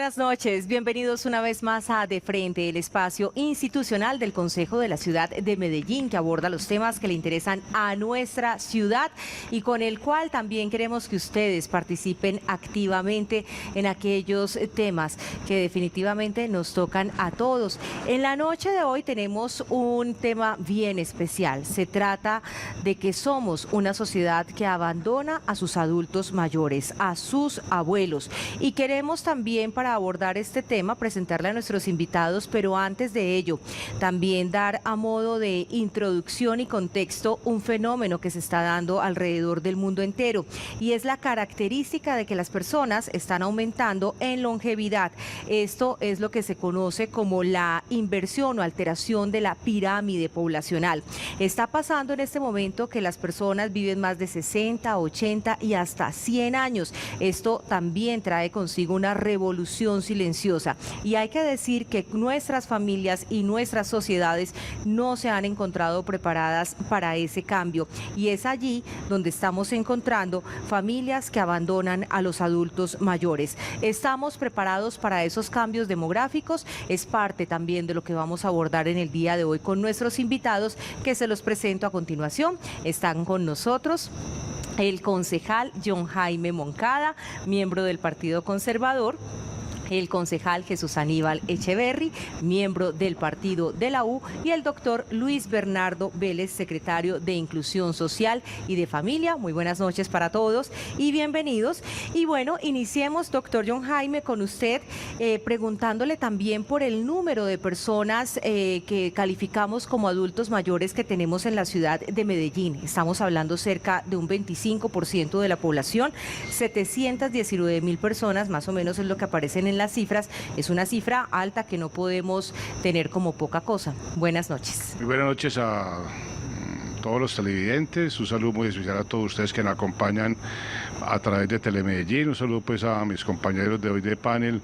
buenas noches. Bienvenidos una vez más a De Frente, el espacio institucional del Consejo de la Ciudad de Medellín, que aborda los temas que le interesan a nuestra ciudad y con el cual también queremos que ustedes participen activamente en aquellos temas que definitivamente nos tocan a todos. En la noche de hoy tenemos un tema bien especial. Se trata de que somos una sociedad que abandona a sus adultos mayores, a sus abuelos, y queremos también para abordar este tema presentarle a nuestros invitados, pero antes de ello también dar a modo de introducción y contexto un fenómeno que se está dando alrededor del mundo entero, y es la característica de que las personas están aumentando en longevidad. Esto es lo que se conoce como la inversión o alteración de la pirámide poblacional. Está pasando en este momento que las personas viven más de 60, 80 y hasta 100 años. Esto también trae consigo una revolución silenciosa, y hay que decir que nuestras familias y nuestras sociedades no se han encontrado preparadas para ese cambio, y es allí donde estamos encontrando familias que abandonan a los adultos mayores. ¿Estamos preparados para esos cambios demográficos? Es parte también de lo que vamos a abordar en el día de hoy con nuestros invitados, que se los presento a continuación. Están con nosotros el concejal John Jaime Moncada, miembro del Partido Conservador; el concejal Jesús Aníbal Echeverry, miembro del partido de la U; y el doctor Luis Bernardo Vélez, secretario de Inclusión Social y de Familia. Muy buenas noches para todos y bienvenidos. Y bueno, iniciemos, doctor John Jaime, con usted, preguntándole también por el número de personas que calificamos como adultos mayores que tenemos en la ciudad de Medellín. Estamos hablando cerca de un 25% de la población, 719.000 personas, más o menos es lo que aparecen en las cifras. Es una cifra alta que no podemos tener como poca cosa. Buenas noches. Muy buenas noches a todos los televidentes, un saludo muy especial a todos ustedes que nos acompañan a través de Telemedellín, un saludo pues a mis compañeros de hoy de panel,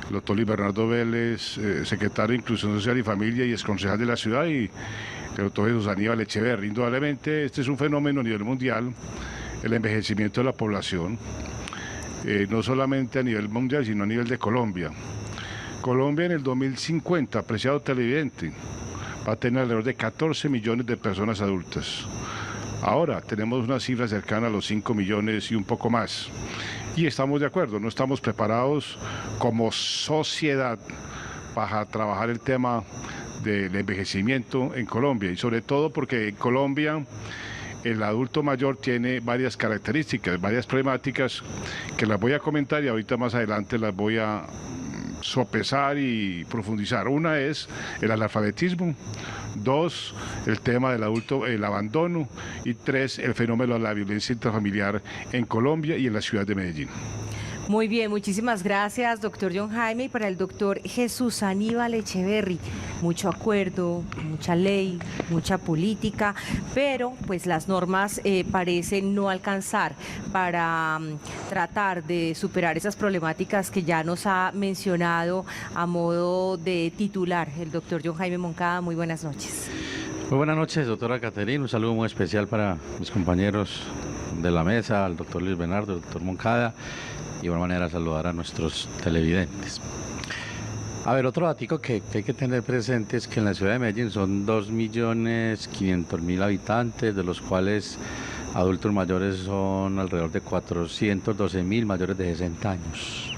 el doctor Luis Bernardo Vélez, secretario de Inclusión Social y Familia y exconcejal de la ciudad, y el doctor Jesús Aníbal Echeverry. Indudablemente este es un fenómeno a nivel mundial, el envejecimiento de la población. No solamente a nivel mundial, sino a nivel de Colombia. Colombia en el 2050, apreciado televidente, va a tener alrededor de 14 millones de personas adultas. Ahora tenemos una cifra cercana a los 5 millones y un poco más. Y estamos de acuerdo, no estamos preparados como sociedad para trabajar el tema del envejecimiento en Colombia, y sobre todo porque en Colombia el adulto mayor tiene varias características, varias problemáticas que las voy a comentar y ahorita más adelante las voy a sopesar y profundizar. Una es el analfabetismo, dos, el tema del adulto, el abandono, y tres, el fenómeno de la violencia intrafamiliar en Colombia y en la ciudad de Medellín. Muy bien, muchísimas gracias, doctor John Jaime. Y para el doctor Jesús Aníbal Echeverry, mucho acuerdo, mucha ley, mucha política, pero pues las normas parecen no alcanzar para tratar de superar esas problemáticas que ya nos ha mencionado a modo de titular el doctor John Jaime Moncada. Muy buenas noches. Muy buenas noches, doctora Caterina. Un saludo muy especial para mis compañeros de la mesa, al doctor Luis Bernardo, al doctor Moncada, y de igual manera saludar a nuestros televidentes. A ver, otro datico que hay que tener presente es que en la ciudad de Medellín son 2.500.000 habitantes, de los cuales adultos mayores son alrededor de 412.000 mayores de 60 años.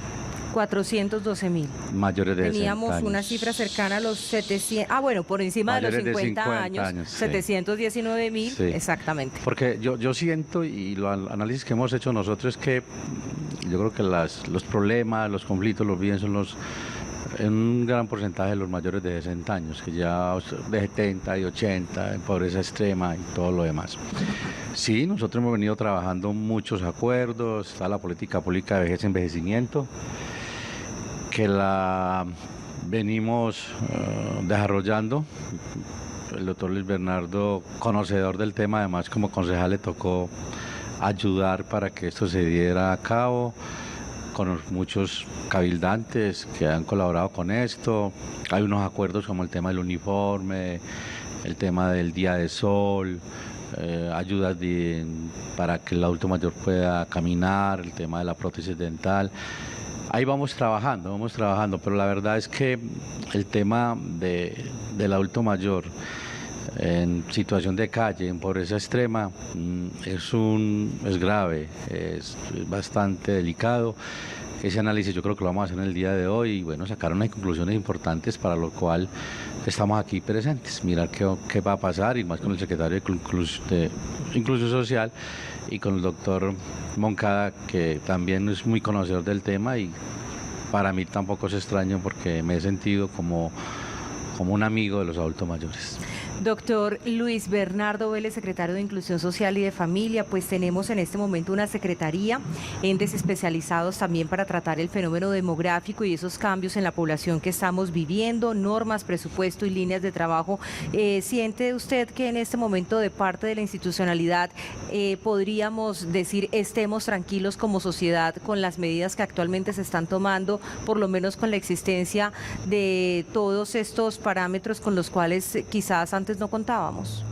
412.000. Mayores de 60 Teníamos años. Una cifra cercana a los 700, bueno, por encima Mayores de los 50 años, sí. 719.000, Sí. Exactamente. Porque yo siento, y los análisis que hemos hecho nosotros, es que yo creo que los problemas, los conflictos, los viven son en un gran porcentaje de los mayores de 60 años, que ya de 70 y 80, en pobreza extrema y todo lo demás. Sí, nosotros hemos venido trabajando muchos acuerdos, está la política pública de vejez y envejecimiento, que la venimos desarrollando. El doctor Luis Bernardo, conocedor del tema, además como concejal le tocó ayudar para que esto se diera a cabo, con muchos cabildantes que han colaborado con esto. Hay unos acuerdos como el tema del uniforme, el tema del día de sol, ayudas para que el adulto mayor pueda caminar, el tema de la prótesis dental. ahí vamos trabajando, pero la verdad es que el tema del adulto mayor en situación de calle, en pobreza extrema, es grave, es bastante delicado. Ese análisis yo creo que lo vamos a hacer en el día de hoy y bueno, sacar unas conclusiones importantes para lo cual estamos aquí presentes, mirar qué va a pasar y más con el secretario de Inclusión Social y con el doctor Moncada, que también es muy conocedor del tema y para mí tampoco es extraño porque me he sentido como un amigo de los adultos mayores. Doctor Luis Bernardo Vélez, secretario de Inclusión Social y de Familia, pues tenemos en este momento una secretaría, entes especializados también para tratar el fenómeno demográfico y esos cambios en la población que estamos viviendo, normas, presupuesto y líneas de trabajo. ¿Siente usted que en este momento de parte de la institucionalidad podríamos decir estemos tranquilos como sociedad con las medidas que actualmente se están tomando, por lo menos con la existencia de todos estos parámetros con los cuales quizás antes no contábamos?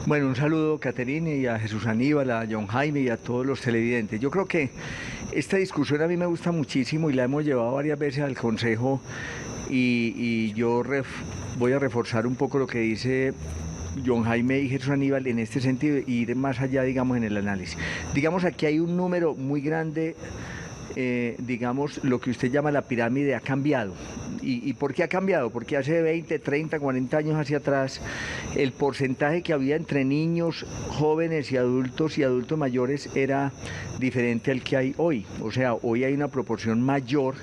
Bueno, un saludo, Caterine, y a Jesús Aníbal, a John Jaime y a todos los televidentes. Yo creo que esta discusión a mí me gusta muchísimo y la hemos llevado varias veces al Consejo y yo voy a reforzar un poco lo que dice John Jaime y Jesús Aníbal en este sentido y ir más allá, digamos, en el análisis. Digamos, aquí hay un número muy grande, digamos, lo que usted llama la pirámide ha cambiado. ¿Y por qué ha cambiado? Porque hace 20, 30, 40 años hacia atrás, el porcentaje que había entre niños, jóvenes y adultos mayores era diferente al que hay hoy. O sea, hoy hay una proporción mayor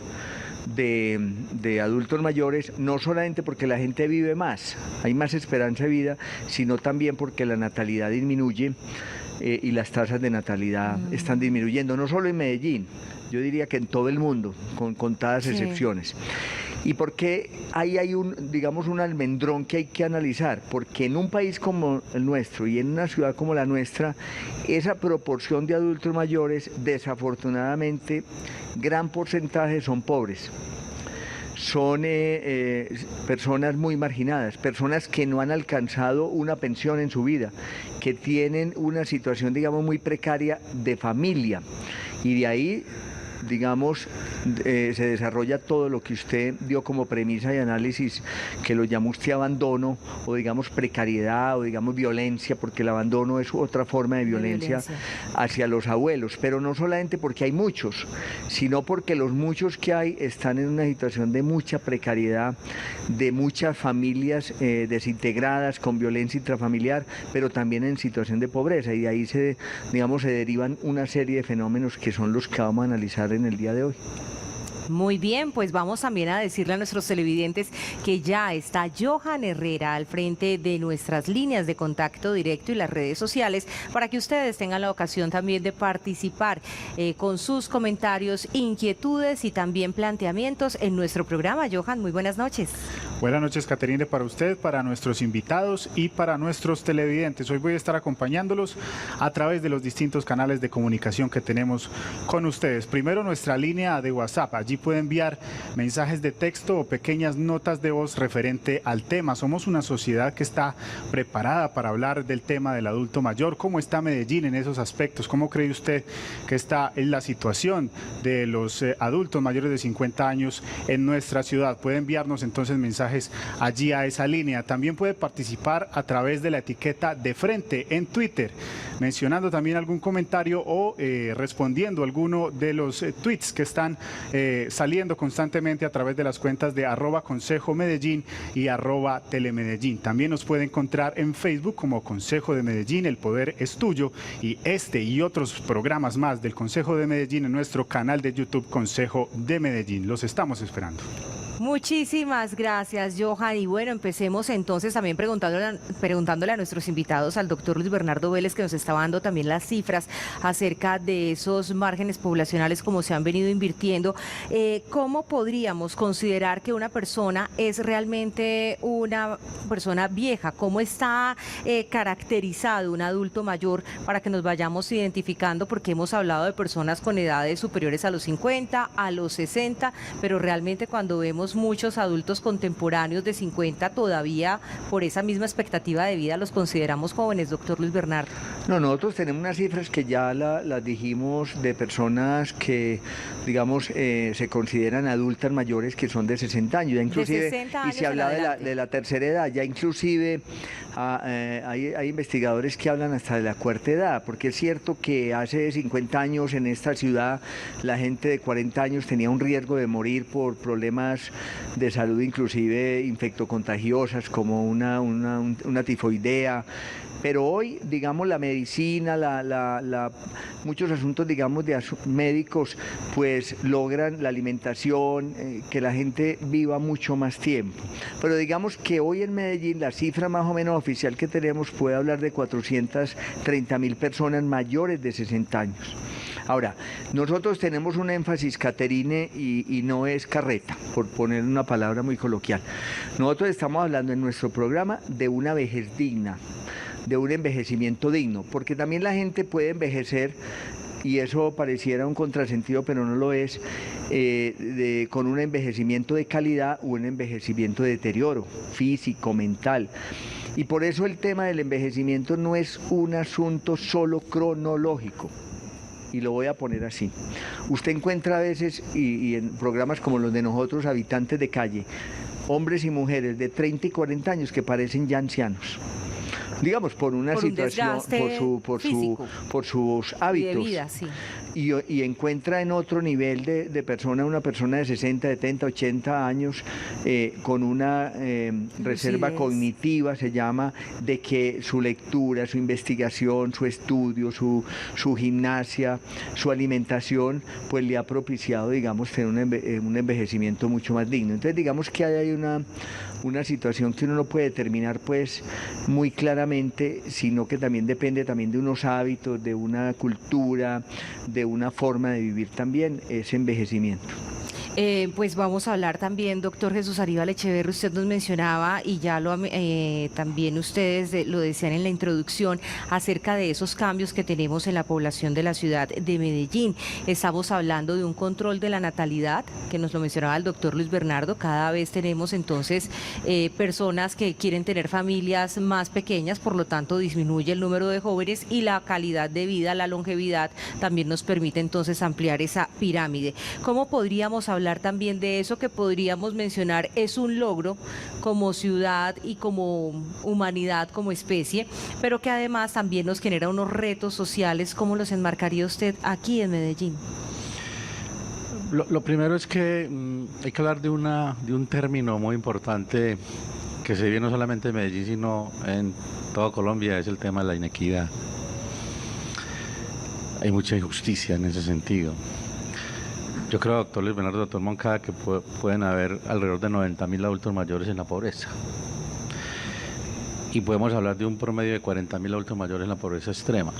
de adultos mayores, no solamente porque la gente vive más, hay más esperanza de vida, sino también porque la natalidad disminuye y las tasas de natalidad están disminuyendo, no solo en Medellín, yo diría que en todo el mundo, con contadas excepciones. ¿Y por qué ahí hay digamos, un almendrón que hay que analizar? Porque en un país como el nuestro y en una ciudad como la nuestra, esa proporción de adultos mayores, desafortunadamente, gran porcentaje son pobres. Son personas muy marginadas, personas que no han alcanzado una pensión en su vida, que tienen una situación, digamos, muy precaria de familia. Y de ahí, digamos, se desarrolla todo lo que usted dio como premisa y análisis, que lo llama usted abandono, o digamos precariedad, o digamos violencia, porque el abandono es otra forma de violencia hacia los abuelos, pero no solamente porque hay muchos, sino porque los muchos que hay están en una situación de mucha precariedad, de muchas familias desintegradas, con violencia intrafamiliar, pero también en situación de pobreza, y de ahí se derivan una serie de fenómenos que son los que vamos a analizar en el día de hoy. Muy bien, pues vamos también a decirle a nuestros televidentes que ya está Johan Herrera al frente de nuestras líneas de contacto directo y las redes sociales para que ustedes tengan la ocasión también de participar con sus comentarios, inquietudes y también planteamientos en nuestro programa. Johan, muy buenas noches. Buenas noches, Caterine, para usted, para nuestros invitados y para nuestros televidentes. Hoy voy a estar acompañándolos a través de los distintos canales de comunicación que tenemos con ustedes. Primero, nuestra línea de WhatsApp. Allí puede enviar mensajes de texto o pequeñas notas de voz referente al tema. Somos una sociedad que está preparada para hablar del tema del adulto mayor. ¿Cómo está Medellín en esos aspectos? ¿Cómo cree usted que está en la situación de los adultos mayores de 50 años en nuestra ciudad? Puede enviarnos entonces mensajes allí a esa línea. También puede participar a través de la etiqueta De Frente en Twitter, mencionando también algún comentario o respondiendo alguno de los tweets que están saliendo constantemente a través de las cuentas de @ConsejoMedellín y @Telemedellín. También nos puede encontrar en Facebook como Consejo de Medellín, El Poder es Tuyo, y este y otros programas más del Consejo de Medellín en nuestro canal de YouTube Consejo de Medellín. Los estamos esperando. Muchísimas gracias, Johan. Y bueno, empecemos entonces también preguntándole a nuestros invitados, al doctor Luis Bernardo Vélez, que nos estaba dando también las cifras acerca de esos márgenes poblacionales, cómo se han venido invirtiendo. ¿Cómo podríamos considerar que una persona es realmente una persona vieja? ¿Cómo está caracterizado un adulto mayor para que nos vayamos identificando? Porque hemos hablado de personas con edades superiores a los 50, a los 60, pero realmente cuando vemos digamos, muchos adultos contemporáneos de 50 todavía por esa misma expectativa de vida los consideramos jóvenes, doctor Luis Bernardo. No, nosotros tenemos unas cifras que ya las dijimos de personas que, digamos, se consideran adultas mayores que son de 60 años. Ya inclusive, de 60 años y se habla adelante. de la tercera edad, ya inclusive hay investigadores que hablan hasta de la cuarta edad, porque es cierto que hace 50 años en esta ciudad la gente de 40 años tenía un riesgo de morir por problemas de salud, inclusive infectocontagiosas como una tifoidea. Pero hoy, digamos, la medicina, muchos asuntos, digamos, de médicos, pues logran la alimentación, que la gente viva mucho más tiempo. Pero digamos que hoy en Medellín, la cifra más o menos oficial que tenemos puede hablar de 430.000 personas mayores de 60 años. Ahora, nosotros tenemos un énfasis, Caterine, y no es carreta, por poner una palabra muy coloquial. Nosotros estamos hablando en nuestro programa de una vejez digna, de un envejecimiento digno, porque también la gente puede envejecer, y eso pareciera un contrasentido, pero no lo es, con un envejecimiento de calidad o un envejecimiento de deterioro físico, mental. Y por eso el tema del envejecimiento no es un asunto solo cronológico. Y lo voy a poner así. Usted encuentra a veces, y en programas como los de nosotros, habitantes de calle, hombres y mujeres de 30 y 40 años que parecen ya ancianos. Digamos, por una situación, por sus hábitos. De vida, sí. Y encuentra en otro nivel de persona, una persona de 60, 70, 80 años, con una reserva cognitiva, se llama, de que su lectura, su investigación, su estudio, su gimnasia, su alimentación, pues le ha propiciado, digamos, tener un envejecimiento mucho más digno. Entonces, digamos que hay una situación que uno no puede determinar, pues, muy claramente, sino que también depende también de unos hábitos, de una cultura, de una forma de vivir también ese envejecimiento. Pues vamos a hablar también, doctor Jesús Aníbal Echeverri, usted nos mencionaba y ya también ustedes lo decían en la introducción acerca de esos cambios que tenemos en la población de la ciudad de Medellín. Estamos hablando de un control de la natalidad, que nos lo mencionaba el doctor Luis Bernardo. Cada vez tenemos entonces personas que quieren tener familias más pequeñas, por lo tanto disminuye el número de jóvenes y la calidad de vida, la longevidad también nos permite entonces ampliar esa pirámide. ¿Cómo podríamos hablar también de eso que podríamos mencionar es un logro como ciudad y como humanidad, como especie, pero que además también nos genera unos retos sociales? ¿Cómo los enmarcaría usted aquí en Medellín? Lo primero es que hay que hablar de un término muy importante que se vive no solamente en Medellín, sino en toda Colombia, es el tema de la inequidad. Hay mucha injusticia en ese sentido. Yo creo, doctor Luis Bernardo, doctor Moncada, que pueden haber alrededor de 90.000 adultos mayores en la pobreza. Y podemos hablar de un promedio de 40.000 adultos mayores en la pobreza extrema.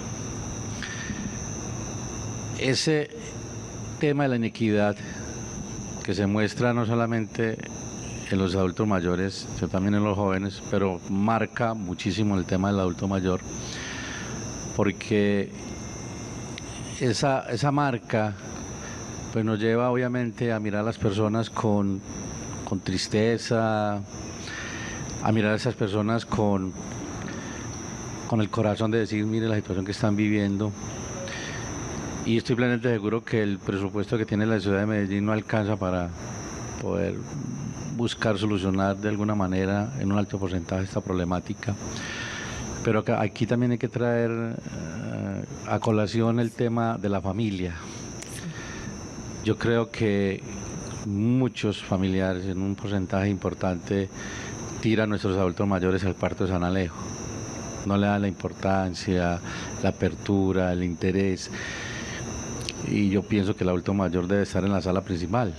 Ese tema de la inequidad que se muestra no solamente en los adultos mayores, sino también en los jóvenes, pero marca muchísimo el tema del adulto mayor, porque esa marca pues nos lleva obviamente a mirar a las personas con tristeza, a mirar a esas personas con el corazón de decir, mire la situación que están viviendo. Y estoy plenamente seguro que el presupuesto que tiene la ciudad de Medellín no alcanza para poder buscar solucionar de alguna manera en un alto porcentaje esta problemática. Pero aquí también hay que traer a colación el tema de la familia. Yo creo que muchos familiares, en un porcentaje importante, tiran a nuestros adultos mayores al cuarto de San Alejo. No le dan la importancia, la apertura, el interés. Y yo pienso que el adulto mayor debe estar en la sala principal,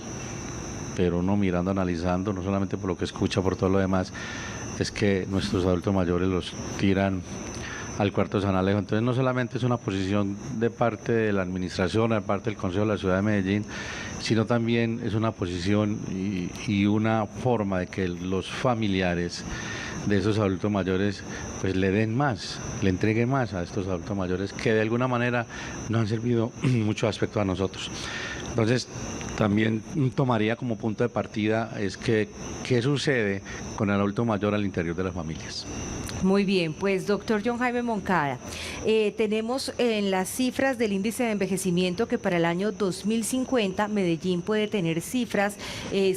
pero uno mirando, analizando, no solamente por lo que escucha, por todo lo demás, es que nuestros adultos mayores los tiran al cuarto de San Alejo. Entonces no solamente es una posición de parte de la administración, de parte del Consejo de la Ciudad de Medellín, sino también es una posición y una forma de que los familiares de esos adultos mayores pues le den más, le entreguen más a estos adultos mayores que de alguna manera nos han servido muchos aspectos a nosotros. Entonces, También tomaría como punto de partida es que qué sucede con el adulto mayor al interior de las familias. Muy bien, pues doctor John Jaime Moncada, tenemos en las cifras del índice de envejecimiento que para el año 2050 Medellín puede tener cifras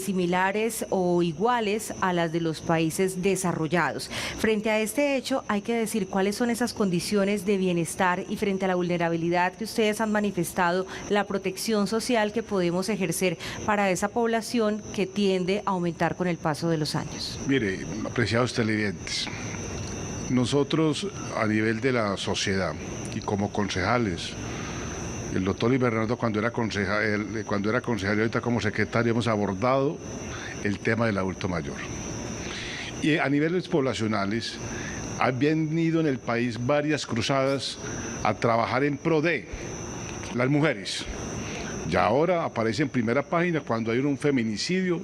similares o iguales a las de los países desarrollados. Frente a este hecho, hay que decir cuáles son esas condiciones de bienestar y frente a la vulnerabilidad que ustedes han manifestado, la protección social que podemos ejercer para esa población que tiende a aumentar con el paso de los años. Mire, apreciados televidentes, nosotros a nivel de la sociedad y como concejales, el doctor Luis Bernardo cuando era concejal y ahorita como secretario hemos abordado el tema del adulto mayor. Y a niveles poblacionales han venido en el país varias cruzadas a trabajar en pro de las mujeres. Ya ahora aparece en primera página cuando hay un feminicidio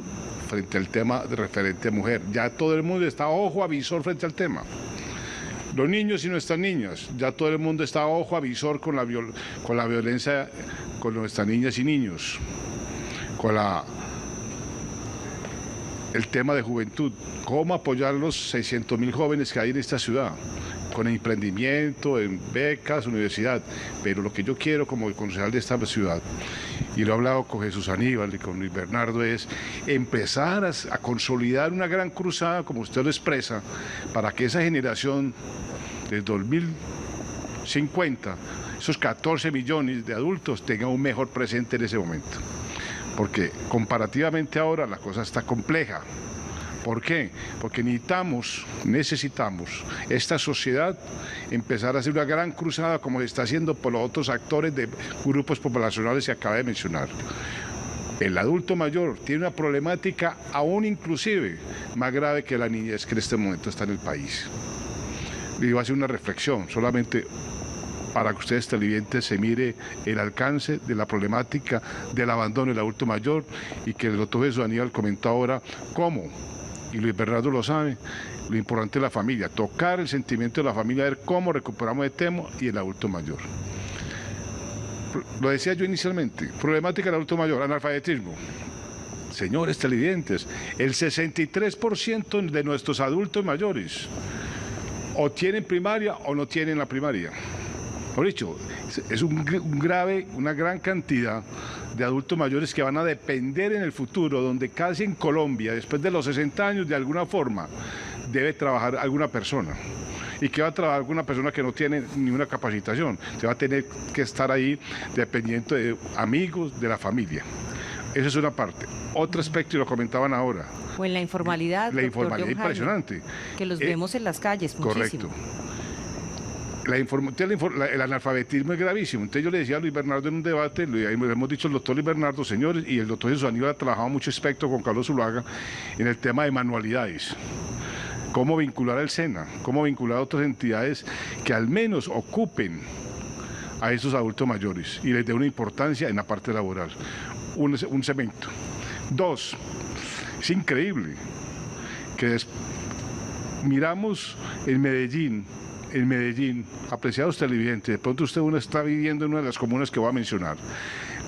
frente al tema de referente a mujer. Ya todo el mundo está ojo avisor frente al tema. Los niños y nuestras niñas, ya todo el mundo está ojo avisor con la violencia con nuestras niñas y niños, con el tema de juventud, cómo apoyar los 600.000 jóvenes que hay en esta ciudad, con emprendimiento, en becas, universidad, pero lo que yo quiero como concejal de esta ciudad, y lo he hablado con Jesús Aníbal y con Luis Bernardo, es empezar a consolidar una gran cruzada, como usted lo expresa, para que esa generación del 2050, esos 14 millones de adultos tengan un mejor presente en ese momento. Porque comparativamente ahora la cosa está compleja. ¿Por qué? Porque necesitamos esta sociedad empezar a hacer una gran cruzada como se está haciendo por los otros actores de grupos poblacionales que acabé de mencionar. El adulto mayor tiene una problemática aún inclusive más grave que la niñez que en este momento está en el país. Y voy a hacer una reflexión solamente para que ustedes televidentes se mire el alcance de la problemática del abandono del adulto mayor y que el doctor Jesús Aníbal comentó ahora cómo, y Luis Bernardo lo sabe, lo importante es la familia, tocar el sentimiento de la familia, ver cómo recuperamos el tema y el adulto mayor. Lo decía yo inicialmente, problemática del adulto mayor, analfabetismo. Señores televidentes, el 63% de nuestros adultos mayores o tienen primaria o no tienen la primaria. Por dicho, es una gran cantidad de adultos mayores que van a depender en el futuro, donde casi en Colombia, después de los 60 años, de alguna forma, debe trabajar alguna persona. ¿Y que va a trabajar alguna persona que no tiene ninguna capacitación? Se va a tener que estar ahí dependiendo de amigos, de la familia. Esa es una parte. Otro aspecto, y lo comentaban ahora. O en la informalidad. La informalidad impresionante. Que los vemos en las calles muchísimo. Correcto. El analfabetismo es gravísimo. Entonces yo le decía a Luis Bernardo en un debate, le hemos dicho al doctor Luis Bernardo, señores, y el doctor Jesús Aníbal ha trabajado mucho aspecto con Carlos Zuluaga en el tema de manualidades. Cómo vincular al SENA, cómo vincular a otras entidades que al menos ocupen a esos adultos mayores y les dé una importancia en la parte laboral. Un cemento. Dos, es increíble que miramos en Medellín, apreciados televidentes, de pronto uno está viviendo en una de las comunas que voy a mencionar,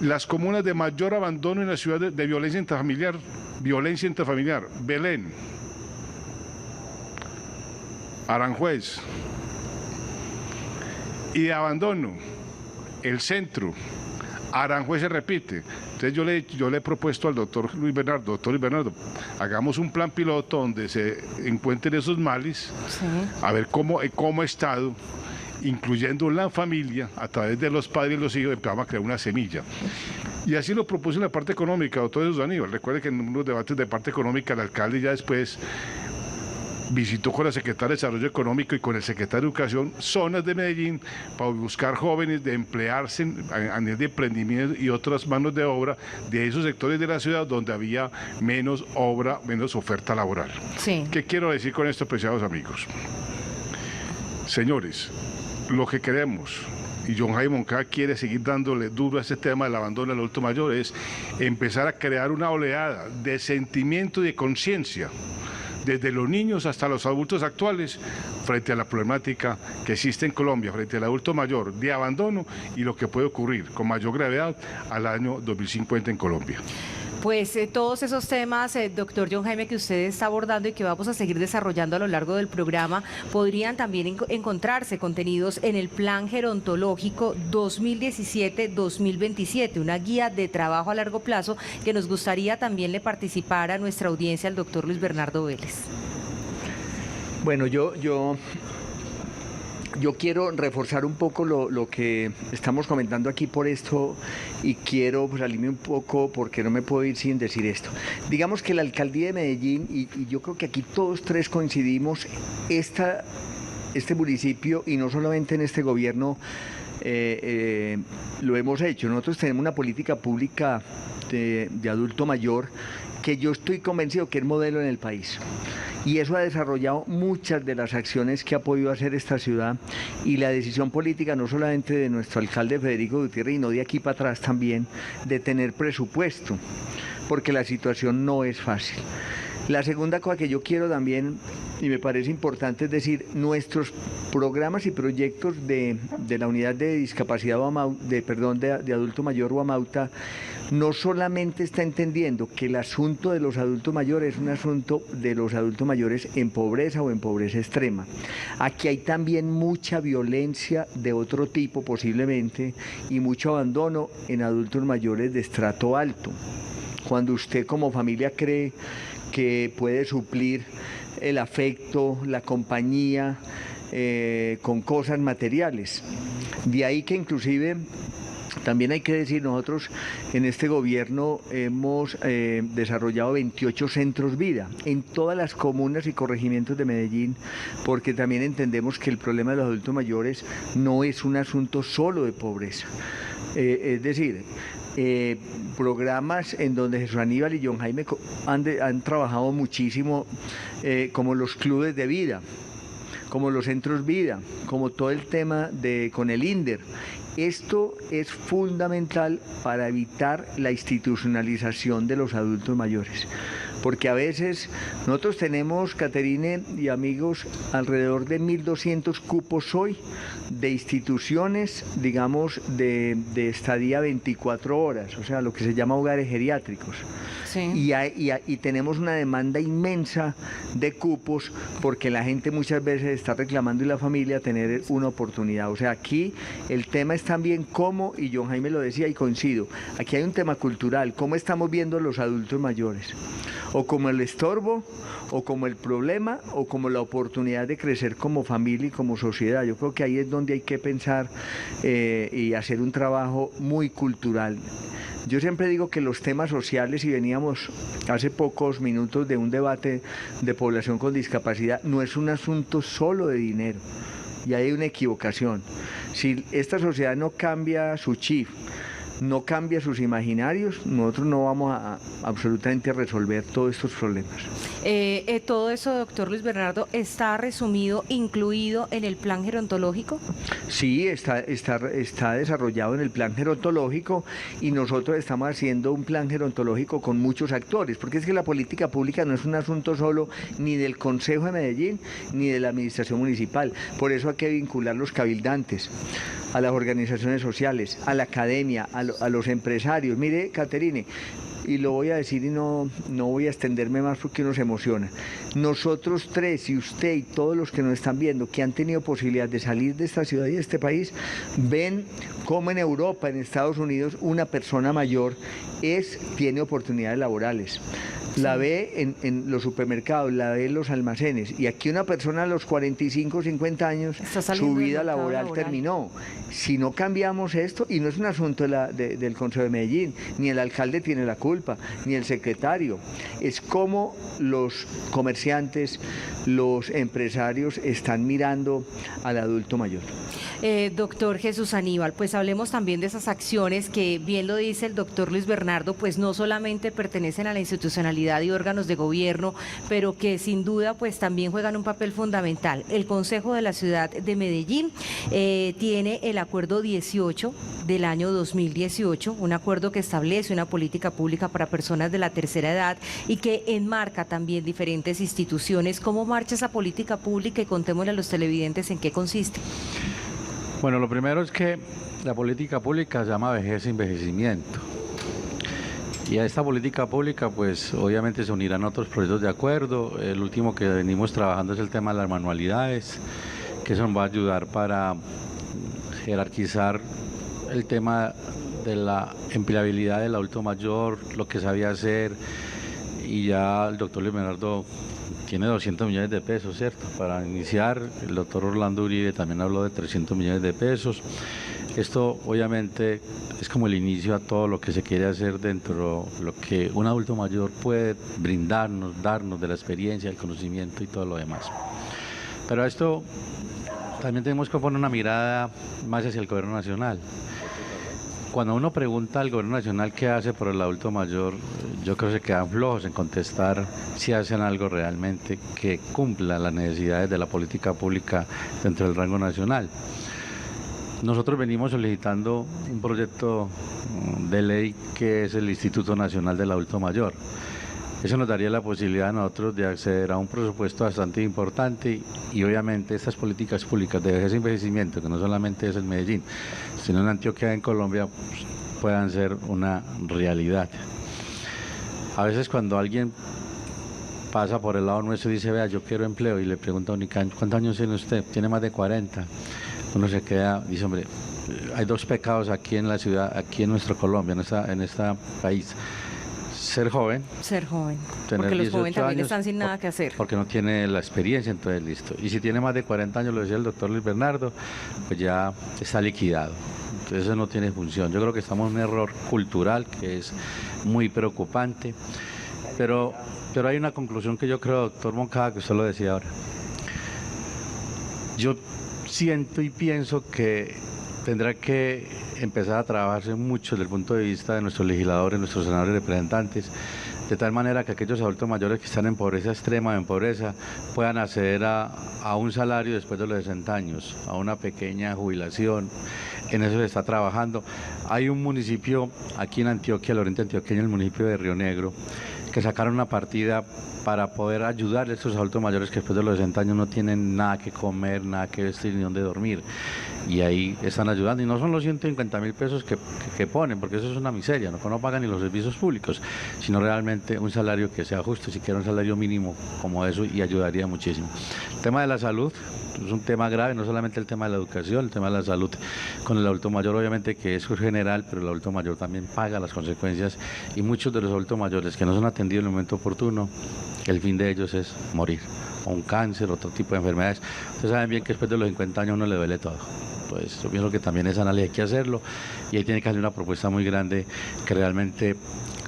las comunas de mayor abandono en la ciudad de violencia intrafamiliar, Belén, Aranjuez, y de abandono, el centro, Aranjuez se repite. Entonces yo le he propuesto al doctor Luis Bernardo, hagamos un plan piloto donde se encuentren esos males, sí, a ver cómo ha estado, incluyendo la familia, a través de los padres y los hijos, empezamos a crear una semilla. Y así lo propuse en la parte económica, doctor Jesús Aníbal. Recuerde que en unos debates de parte económica el alcalde ya después visitó con la secretaria de Desarrollo Económico y con el secretario de Educación zonas de Medellín para buscar jóvenes de emplearse a nivel de emprendimiento y otras manos de obra de esos sectores de la ciudad donde había menos obra, menos oferta laboral. Sí. ¿Qué quiero decir con esto, apreciados amigos? Señores, lo que queremos, y John Jaime Moncada quiere seguir dándole duro a este tema del abandono del adulto mayor, es empezar a crear una oleada de sentimiento y de conciencia desde los niños hasta los adultos actuales, frente a la problemática que existe en Colombia, frente al adulto mayor de abandono y lo que puede ocurrir con mayor gravedad al año 2050 en Colombia. Pues todos esos temas, doctor John Jaime, que usted está abordando y que vamos a seguir desarrollando a lo largo del programa, podrían también encontrarse contenidos en el Plan Gerontológico 2017-2027, una guía de trabajo a largo plazo que nos gustaría también le participara a nuestra audiencia al doctor Luis Bernardo Vélez. Bueno, yo quiero reforzar un poco lo que estamos comentando aquí por esto y quiero salirme un poco porque no me puedo ir sin decir esto. Digamos que la alcaldía de Medellín, y yo creo que aquí todos tres coincidimos, este municipio y no solamente en este gobierno lo hemos hecho. Nosotros tenemos una política pública de adulto mayor que yo estoy convencido que es modelo en el país. Y eso ha desarrollado muchas de las acciones que ha podido hacer esta ciudad y la decisión política no solamente de nuestro alcalde Federico Gutiérrez, sino de aquí para atrás también, de tener presupuesto, porque la situación no es fácil. La segunda cosa que yo quiero también, y me parece importante, es decir, nuestros programas y proyectos de la unidad de discapacidad de adulto mayor Huamauta, no solamente está entendiendo que el asunto de los adultos mayores es un asunto de los adultos mayores en pobreza o en pobreza extrema. Aquí hay también mucha violencia de otro tipo posiblemente y mucho abandono en adultos mayores de estrato alto. Cuando usted como familia cree que puede suplir el afecto, la compañía con cosas materiales. De ahí que inclusive también hay que decir, nosotros en este gobierno hemos desarrollado 28 centros vida en todas las comunas y corregimientos de Medellín, porque también entendemos que el problema de los adultos mayores no es un asunto solo de pobreza. Es decir, programas en donde Jesús Aníbal y John Jaime han trabajado muchísimo, como los clubes de vida, como los centros vida, como todo el tema con el INDER. Esto es fundamental para evitar la institucionalización de los adultos mayores. Porque a veces nosotros tenemos, Caterine y amigos, alrededor de 1.200 cupos hoy de instituciones, digamos, de estadía 24 horas, o sea, lo que se llama hogares geriátricos. Sí. Y tenemos una demanda inmensa de cupos porque la gente muchas veces está reclamando y la familia tener una oportunidad. O sea, aquí el tema es también cómo, y John Jaime lo decía y coincido, aquí hay un tema cultural, cómo estamos viendo a los adultos mayores, o como el estorbo, o como el problema, o como la oportunidad de crecer como familia y como sociedad. Yo creo que ahí es donde hay que pensar y hacer un trabajo muy cultural. Yo siempre digo que los temas sociales, y veníamos hace pocos minutos de un debate de población con discapacidad, no es un asunto solo de dinero, y hay una equivocación. Si esta sociedad no cambia su chip, no cambia sus imaginarios, nosotros no vamos a absolutamente a resolver todos estos problemas. ¿Todo eso, doctor Luis Bernardo, está resumido, incluido en el plan gerontológico? Sí, está desarrollado en el plan gerontológico y nosotros estamos haciendo un plan gerontológico con muchos actores, porque es que la política pública no es un asunto solo ni del Consejo de Medellín ni de la administración municipal. Por eso hay que vincular los cabildantes, a las organizaciones sociales, a la academia, a los empresarios. Mire, Caterine, y lo voy a decir y no voy a extenderme más porque uno se emociona. Nosotros tres, y usted y todos los que nos están viendo, que han tenido posibilidad de salir de esta ciudad y de este país, ven cómo en Europa, en Estados Unidos, una persona mayor tiene oportunidades laborales. La ve en los supermercados, la ve en los almacenes. Y aquí una persona a los 45, 50 años, su vida laboral terminó. Si no cambiamos esto, y no es un asunto del Consejo de Medellín, ni el alcalde tiene la culpa, ni el secretario, es como los comerciantes, los empresarios están mirando al adulto mayor. Doctor Jesús Aníbal, pues hablemos también de esas acciones que, bien lo dice el doctor Luis Bernardo, pues no solamente pertenecen a la institucionalidad y órganos de gobierno, pero que sin duda pues también juegan un papel fundamental. El Consejo de la Ciudad de Medellín tiene el acuerdo 18 del año 2018, un acuerdo que establece una política pública para personas de la tercera edad y que enmarca también diferentes instituciones. ¿Cómo marcha esa política pública? Y contémosle a los televidentes en qué consiste. Bueno, lo primero es que la política pública se llama vejez e envejecimiento. Y a esta política pública, pues obviamente se unirán otros proyectos de acuerdo. El último que venimos trabajando es el tema de las manualidades, que eso nos va a ayudar para jerarquizar el tema de la empleabilidad del adulto mayor, lo que sabía hacer. Y ya el doctor Luis Bernardo tiene 200 millones de pesos, ¿cierto? Para iniciar, el doctor Orlando Uribe también habló de 300 millones de pesos. Esto obviamente es como el inicio a todo lo que se quiere hacer dentro de lo que un adulto mayor puede brindarnos, darnos de la experiencia, el conocimiento y todo lo demás. Pero a esto también tenemos que poner una mirada más hacia el gobierno nacional. Cuando uno pregunta al gobierno nacional qué hace por el adulto mayor, yo creo que se quedan flojos en contestar si hacen algo realmente que cumpla las necesidades de la política pública dentro del rango nacional. Nosotros venimos solicitando un proyecto de ley que es el Instituto Nacional del Adulto Mayor. Eso nos daría la posibilidad a nosotros de acceder a un presupuesto bastante importante y obviamente estas políticas públicas de vejez y envejecimiento, que no solamente es en Medellín, sino en Antioquia, en Colombia, pues, puedan ser una realidad. A veces cuando alguien pasa por el lado nuestro y dice, vea, yo quiero empleo, y le pregunta a Unicán, ¿cuántos años tiene usted? Tiene más de 40. Uno se queda, dice, hombre, hay dos pecados aquí en la ciudad, aquí en nuestra Colombia, en este país. Ser joven. Ser joven. Porque los jóvenes también están sin nada que hacer. Porque no tiene la experiencia, entonces listo. Y si tiene más de 40 años, lo decía el doctor Luis Bernardo, pues ya está liquidado. Entonces eso no tiene función. Yo creo que estamos en un error cultural que es muy preocupante. Pero hay una conclusión que yo creo, doctor Moncada, que usted lo decía ahora. Yo siento y pienso que tendrá que empezar a trabajarse mucho desde el punto de vista de nuestros legisladores, nuestros senadores representantes, de tal manera que aquellos adultos mayores que están en pobreza extrema, en pobreza, puedan acceder a un salario después de los 60 años, a una pequeña jubilación. En eso se está trabajando. Hay un municipio aquí en Antioquia, el oriente antioqueño, el municipio de Río Negro, que sacaron una partida para poder ayudar a estos adultos mayores que después de los 60 años no tienen nada que comer, nada que vestir ni dónde dormir. Y ahí están ayudando. Y no son los 150.000 pesos que ponen, porque eso es una miseria, no pagan ni los servicios públicos, sino realmente un salario que sea justo, siquiera un salario mínimo como eso, y ayudaría muchísimo. El tema de la salud es un tema grave, no solamente el tema de la educación, el tema de la salud con el adulto mayor, obviamente que es general, pero el adulto mayor también paga las consecuencias, y muchos de los adultos mayores que no son atendidos en el momento oportuno, el fin de ellos es morir, o un cáncer, otro tipo de enfermedades. Ustedes saben bien que después de los 50 años uno le duele todo. Pues yo pienso que también esa análisis hay que hacerlo, y ahí tiene que hacer una propuesta muy grande que realmente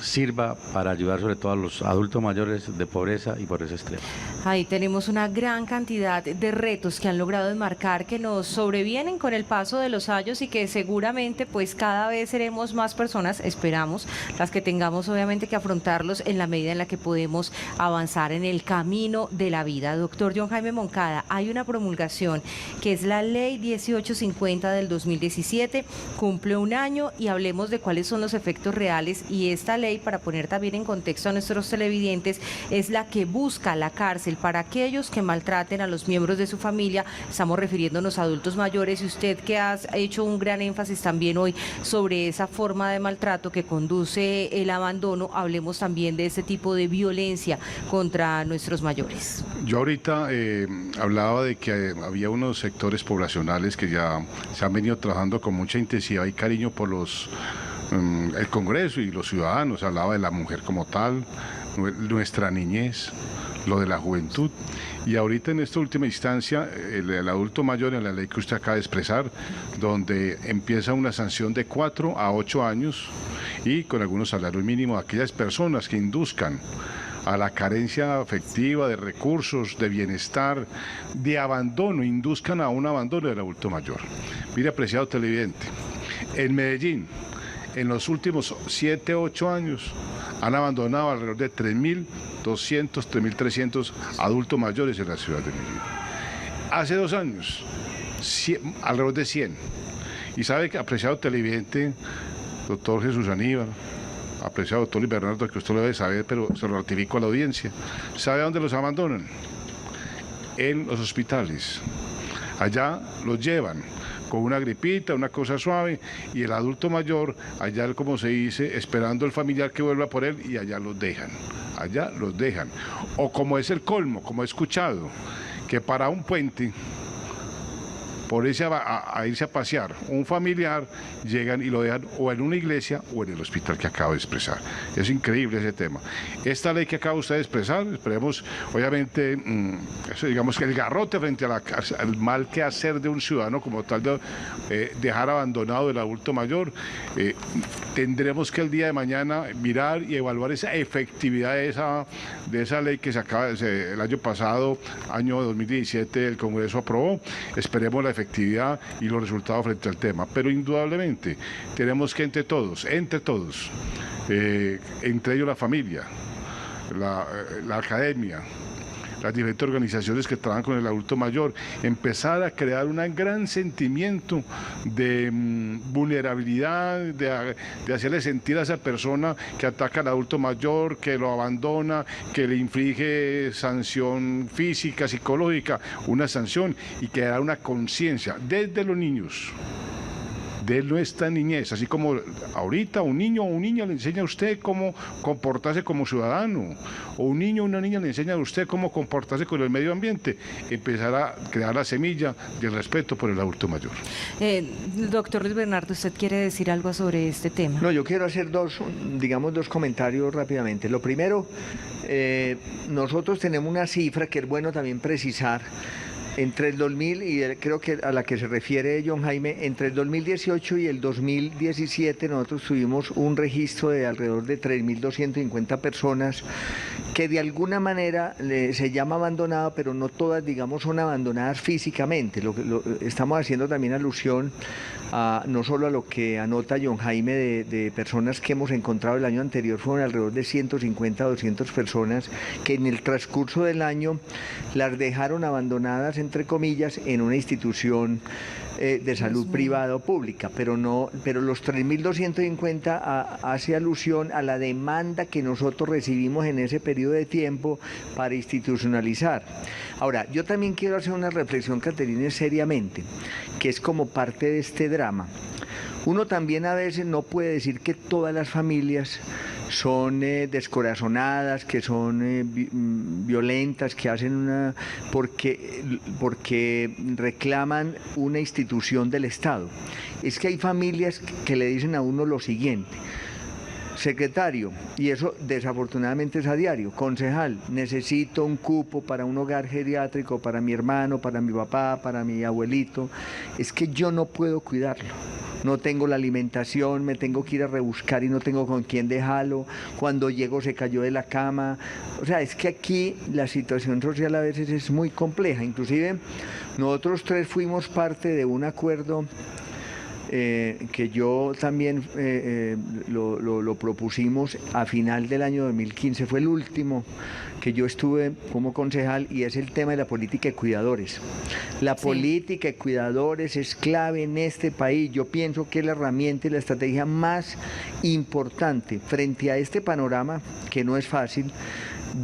sirva para ayudar sobre todo a los adultos mayores de pobreza y pobreza extrema. Ahí tenemos una gran cantidad de retos que han logrado enmarcar, que nos sobrevienen con el paso de los años y que seguramente pues cada vez seremos más personas, esperamos, las que tengamos obviamente que afrontarlos en la medida en la que podemos avanzar en el camino de la vida. Doctor John Jaime Moncada, hay una promulgación que es la Ley 1850 del 2017, cumple un año, y hablemos de cuáles son los efectos reales. Y esta ley, para poner también en contexto a nuestros televidentes, es la que busca la cárcel para aquellos que maltraten a los miembros de su familia. Estamos refiriéndonos a adultos mayores, y usted que ha hecho un gran énfasis también hoy sobre esa forma de maltrato que conduce el abandono, hablemos también de ese tipo de violencia contra nuestros mayores. Yo ahorita hablaba de que había unos sectores poblacionales que ya se han venido trabajando con mucha intensidad y cariño por el Congreso y los ciudadanos. Hablaba de la mujer como tal, nuestra niñez, lo de la juventud, y ahorita en esta última instancia el adulto mayor, en la ley que usted acaba de expresar, donde empieza una sanción de 4 a 8 años y con algunos salarios mínimos a aquellas personas que induzcan a la carencia afectiva, de recursos, de bienestar, de abandono, induzcan a un abandono del adulto mayor. Mire, apreciado televidente, en Medellín, en los últimos 7, 8 años, han abandonado alrededor de 3.200, 3.300 adultos mayores en la ciudad de Medellín. Hace 2 años, alrededor de 100. Y sabe que, apreciado televidente, doctor Jesús Aníbal, apreciado doctor Luis Bernardo, que usted lo debe saber, pero se lo ratifico a la audiencia, ¿sabe dónde los abandonan? En los hospitales. Allá los llevan con una gripita, una cosa suave, y el adulto mayor, allá, como se dice, esperando el familiar que vuelva por él, y allá los dejan. Allá los dejan. O como es el colmo, como he escuchado, que para un puente, por irse a irse a pasear, un familiar, llegan y lo dejan o en una iglesia o en el hospital que acabo de expresar. Es increíble ese tema. Esta ley que acaba usted de expresar, esperemos, obviamente, eso, digamos que el garrote frente al mal que hacer de un ciudadano como tal, de dejar abandonado el adulto mayor, tendremos que el día de mañana mirar y evaluar esa efectividad de esa ley que el año pasado, año 2017, el Congreso aprobó. Esperemos la efectividad y los resultados frente al tema, pero indudablemente tenemos que entre todos, entre ellos la familia, la academia, las diferentes organizaciones que trabajan con el adulto mayor, empezar a crear un gran sentimiento de vulnerabilidad, de hacerle sentir a esa persona que ataca al adulto mayor, que lo abandona, que le inflige sanción física, psicológica, una sanción, y que da una conciencia desde los niños, de nuestra niñez, así como ahorita un niño o una niña le enseña a usted cómo comportarse como ciudadano, o un niño o una niña le enseña a usted cómo comportarse con el medio ambiente, empezar a crear la semilla del respeto por el adulto mayor. Doctor Luis Bernardo, ¿usted quiere decir algo sobre este tema? No, yo quiero hacer dos comentarios rápidamente. Lo primero, nosotros tenemos una cifra que es bueno también precisar. Entre el 2000, y creo que a la que se refiere John Jaime, entre el 2018 y el 2017 nosotros tuvimos un registro de alrededor de 3.250 personas que de alguna manera se llama abandonado, pero no todas, digamos, son abandonadas físicamente. Estamos haciendo también alusión no solo a lo que anota John Jaime de personas que hemos encontrado el año anterior, fueron alrededor de 150 a 200 personas que en el transcurso del año las dejaron abandonadas, entre comillas, en una institución de salud privada o pública, pero los 3.250 hace alusión a la demanda que nosotros recibimos en ese periodo de tiempo para institucionalizar. Ahora, yo también quiero hacer una reflexión, Caterina, seriamente, que es como parte de este drama. Uno también a veces no puede decir que todas las familias son descorazonadas, que son violentas, que hacen porque reclaman una institución del Estado. Es que hay familias que le dicen a uno lo siguiente: secretario, y eso desafortunadamente es a diario, concejal, necesito un cupo para un hogar geriátrico, para mi hermano, para mi papá, para mi abuelito, es que yo no puedo cuidarlo. No tengo la alimentación, me tengo que ir a rebuscar y no tengo con quién dejarlo, cuando llego se cayó de la cama. O sea, es que aquí la situación social a veces es muy compleja. Inclusive nosotros tres fuimos parte de un acuerdo que yo también lo propusimos a final del año 2015, fue el último que yo estuve como concejal, y es el tema de la política de cuidadores. La política de cuidadores es clave en este país. Yo pienso que es la herramienta y la estrategia más importante frente a este panorama, que no es fácil,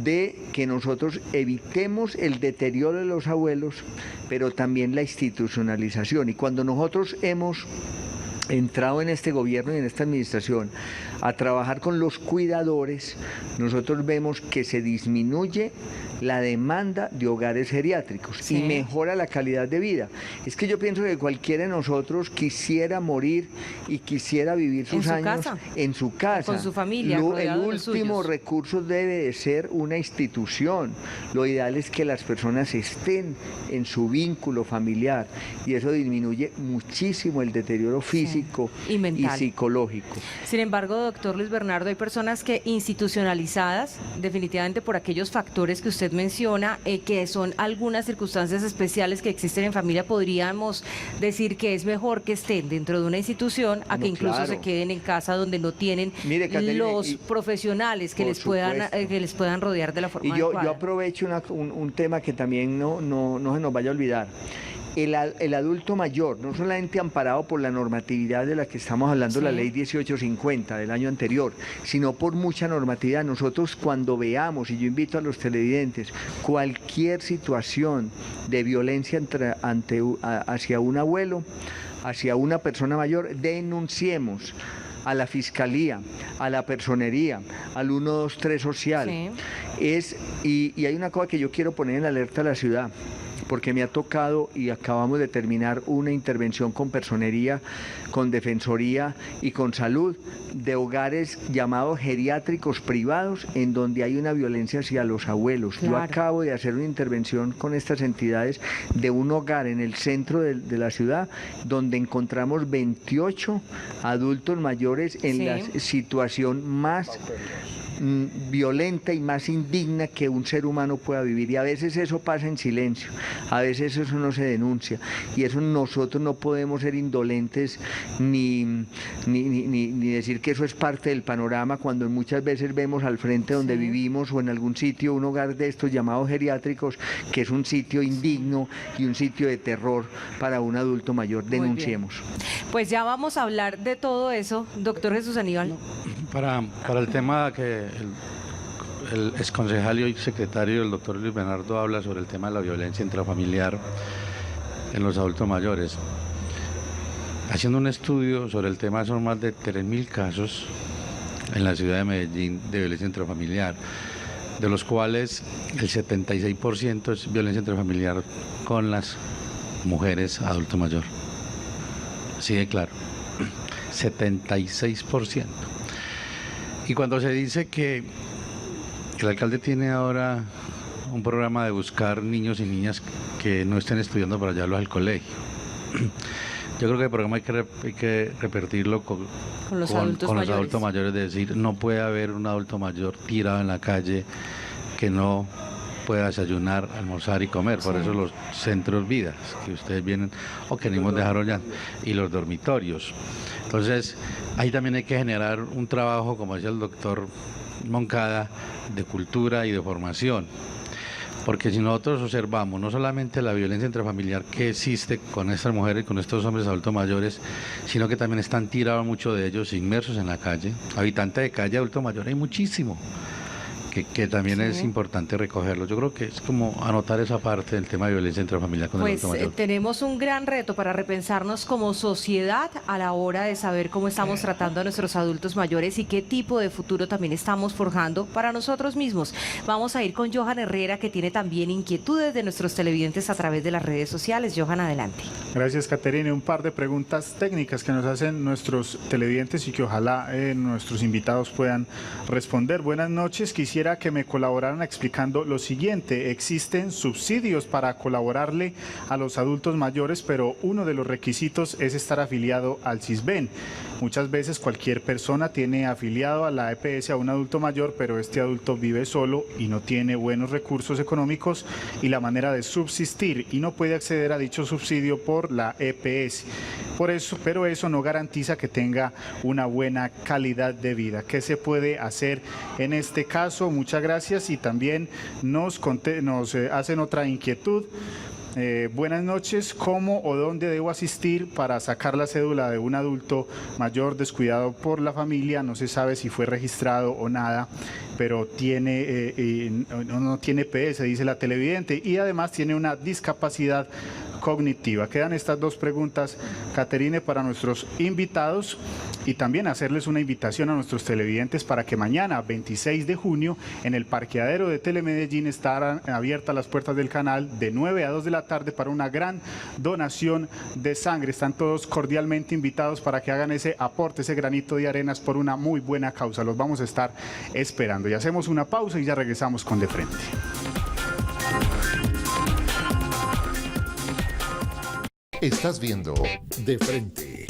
de que nosotros evitemos el deterioro de los abuelos, pero también la institucionalización. Y cuando nosotros hemos entrado en este gobierno y en esta administración a trabajar con los cuidadores, nosotros vemos que se disminuye la demanda de hogares geriátricos y mejora la calidad de vida. Es que yo pienso que cualquiera de nosotros quisiera morir y quisiera vivir sus años en su casa, con su familia, el último recurso debe de ser una institución. Lo ideal es que las personas estén en su vínculo familiar, y eso disminuye muchísimo el deterioro físico y psicológico. Sin embargo, doctor Luis Bernardo, hay personas que institucionalizadas, definitivamente por aquellos factores que usted menciona, que son algunas circunstancias especiales que existen en familia, podríamos decir que es mejor que estén dentro de una institución a que incluso se queden en casa donde no tienen los profesionales que les puedan rodear de la forma adecuada. Yo aprovecho un tema que también no se nos vaya a olvidar. El adulto mayor, no solamente amparado por la normatividad de la que estamos hablando, la ley 1850 del año anterior, sino por mucha normatividad. Nosotros cuando veamos, y yo invito a los televidentes, cualquier situación de violencia hacia un abuelo, hacia una persona mayor, denunciemos a la fiscalía, a la personería, al 123 social. Y hay una cosa que yo quiero poner en alerta a la ciudad, porque me ha tocado y acabamos de terminar una intervención con personería, con defensoría y con salud de hogares llamados geriátricos privados en donde hay una violencia hacia los abuelos. Claro. Yo acabo de hacer una intervención con estas entidades de un hogar en el centro de la ciudad donde encontramos 28 adultos mayores en la situación más violenta y más indigna que un ser humano pueda vivir, y a veces eso pasa en silencio, a veces eso no se denuncia, y eso nosotros no podemos ser indolentes ni decir que eso es parte del panorama cuando muchas veces vemos al frente donde vivimos o en algún sitio un hogar de estos llamados geriátricos que es un sitio indigno y un sitio de terror para un adulto mayor. Denunciemos. Pues ya vamos a hablar de todo eso, doctor Jesús Aníbal. Para el tema que el exconcejal y hoy secretario, el doctor Luis Bernardo, habla sobre el tema de la violencia intrafamiliar en los adultos mayores. Haciendo un estudio sobre el tema, son más de 3.000 casos en la ciudad de Medellín de violencia intrafamiliar, de los cuales el 76% es violencia intrafamiliar con las mujeres adulto mayor. Así de claro, 76%. Y cuando se dice que el alcalde tiene ahora un programa de buscar niños y niñas que no estén estudiando para llevarlos al colegio, yo creo que el programa hay que repetirlo con los adultos mayores, es decir, no puede haber un adulto mayor tirado en la calle que no pueda desayunar, almorzar y comer. Por eso los centros vidas que ustedes vienen o que venimos desarrollando, y los dormitorios. Entonces, ahí también hay que generar un trabajo, como decía el doctor Moncada, de cultura y de formación. Porque si nosotros observamos no solamente la violencia intrafamiliar que existe con estas mujeres y con estos hombres adultos mayores, sino que también están tirados muchos de ellos inmersos en la calle. Habitantes de calle adulto mayor hay muchísimo, que también es importante recogerlo. Yo creo que es como anotar esa parte del tema de violencia intrafamiliar con el adulto mayor. Tenemos un gran reto para repensarnos como sociedad a la hora de saber cómo estamos tratando a nuestros adultos mayores y qué tipo de futuro también estamos forjando para nosotros mismos. Vamos a ir con Johan Herrera, que tiene también inquietudes de nuestros televidentes a través de las redes sociales. Johan, adelante. Gracias, Caterina. Un par de preguntas técnicas que nos hacen nuestros televidentes y que ojalá nuestros invitados puedan responder. Buenas noches. Quisiera que me colaboraran explicando lo siguiente. Existen subsidios para colaborarle a los adultos mayores, pero uno de los requisitos es estar afiliado al Sisbén. Muchas veces cualquier persona tiene afiliado a la EPS a un adulto mayor, pero este adulto vive solo y no tiene buenos recursos económicos y la manera de subsistir, y no puede acceder a dicho subsidio por la EPS. Pero eso no garantiza que tenga una buena calidad de vida. ¿Qué se puede hacer en este caso? Muchas gracias. Y también nos hacen otra inquietud. Buenas noches, ¿cómo o dónde debo asistir para sacar la cédula de un adulto mayor descuidado por la familia? No se sabe si fue registrado o nada, pero no tiene PS, dice la televidente, y además tiene una discapacidad cognitiva. Quedan estas dos preguntas, Caterine, para nuestros invitados, y también hacerles una invitación a nuestros televidentes para que mañana, 26 de junio, en el parqueadero de Telemedellín estarán abiertas las puertas del canal de 9 a 2 de la tarde para una gran donación de sangre. Están todos cordialmente invitados para que hagan ese aporte, ese granito de arenas por una muy buena causa. Los vamos a estar esperando. Y hacemos una pausa y ya regresamos con De Frente. Estás viendo De Frente.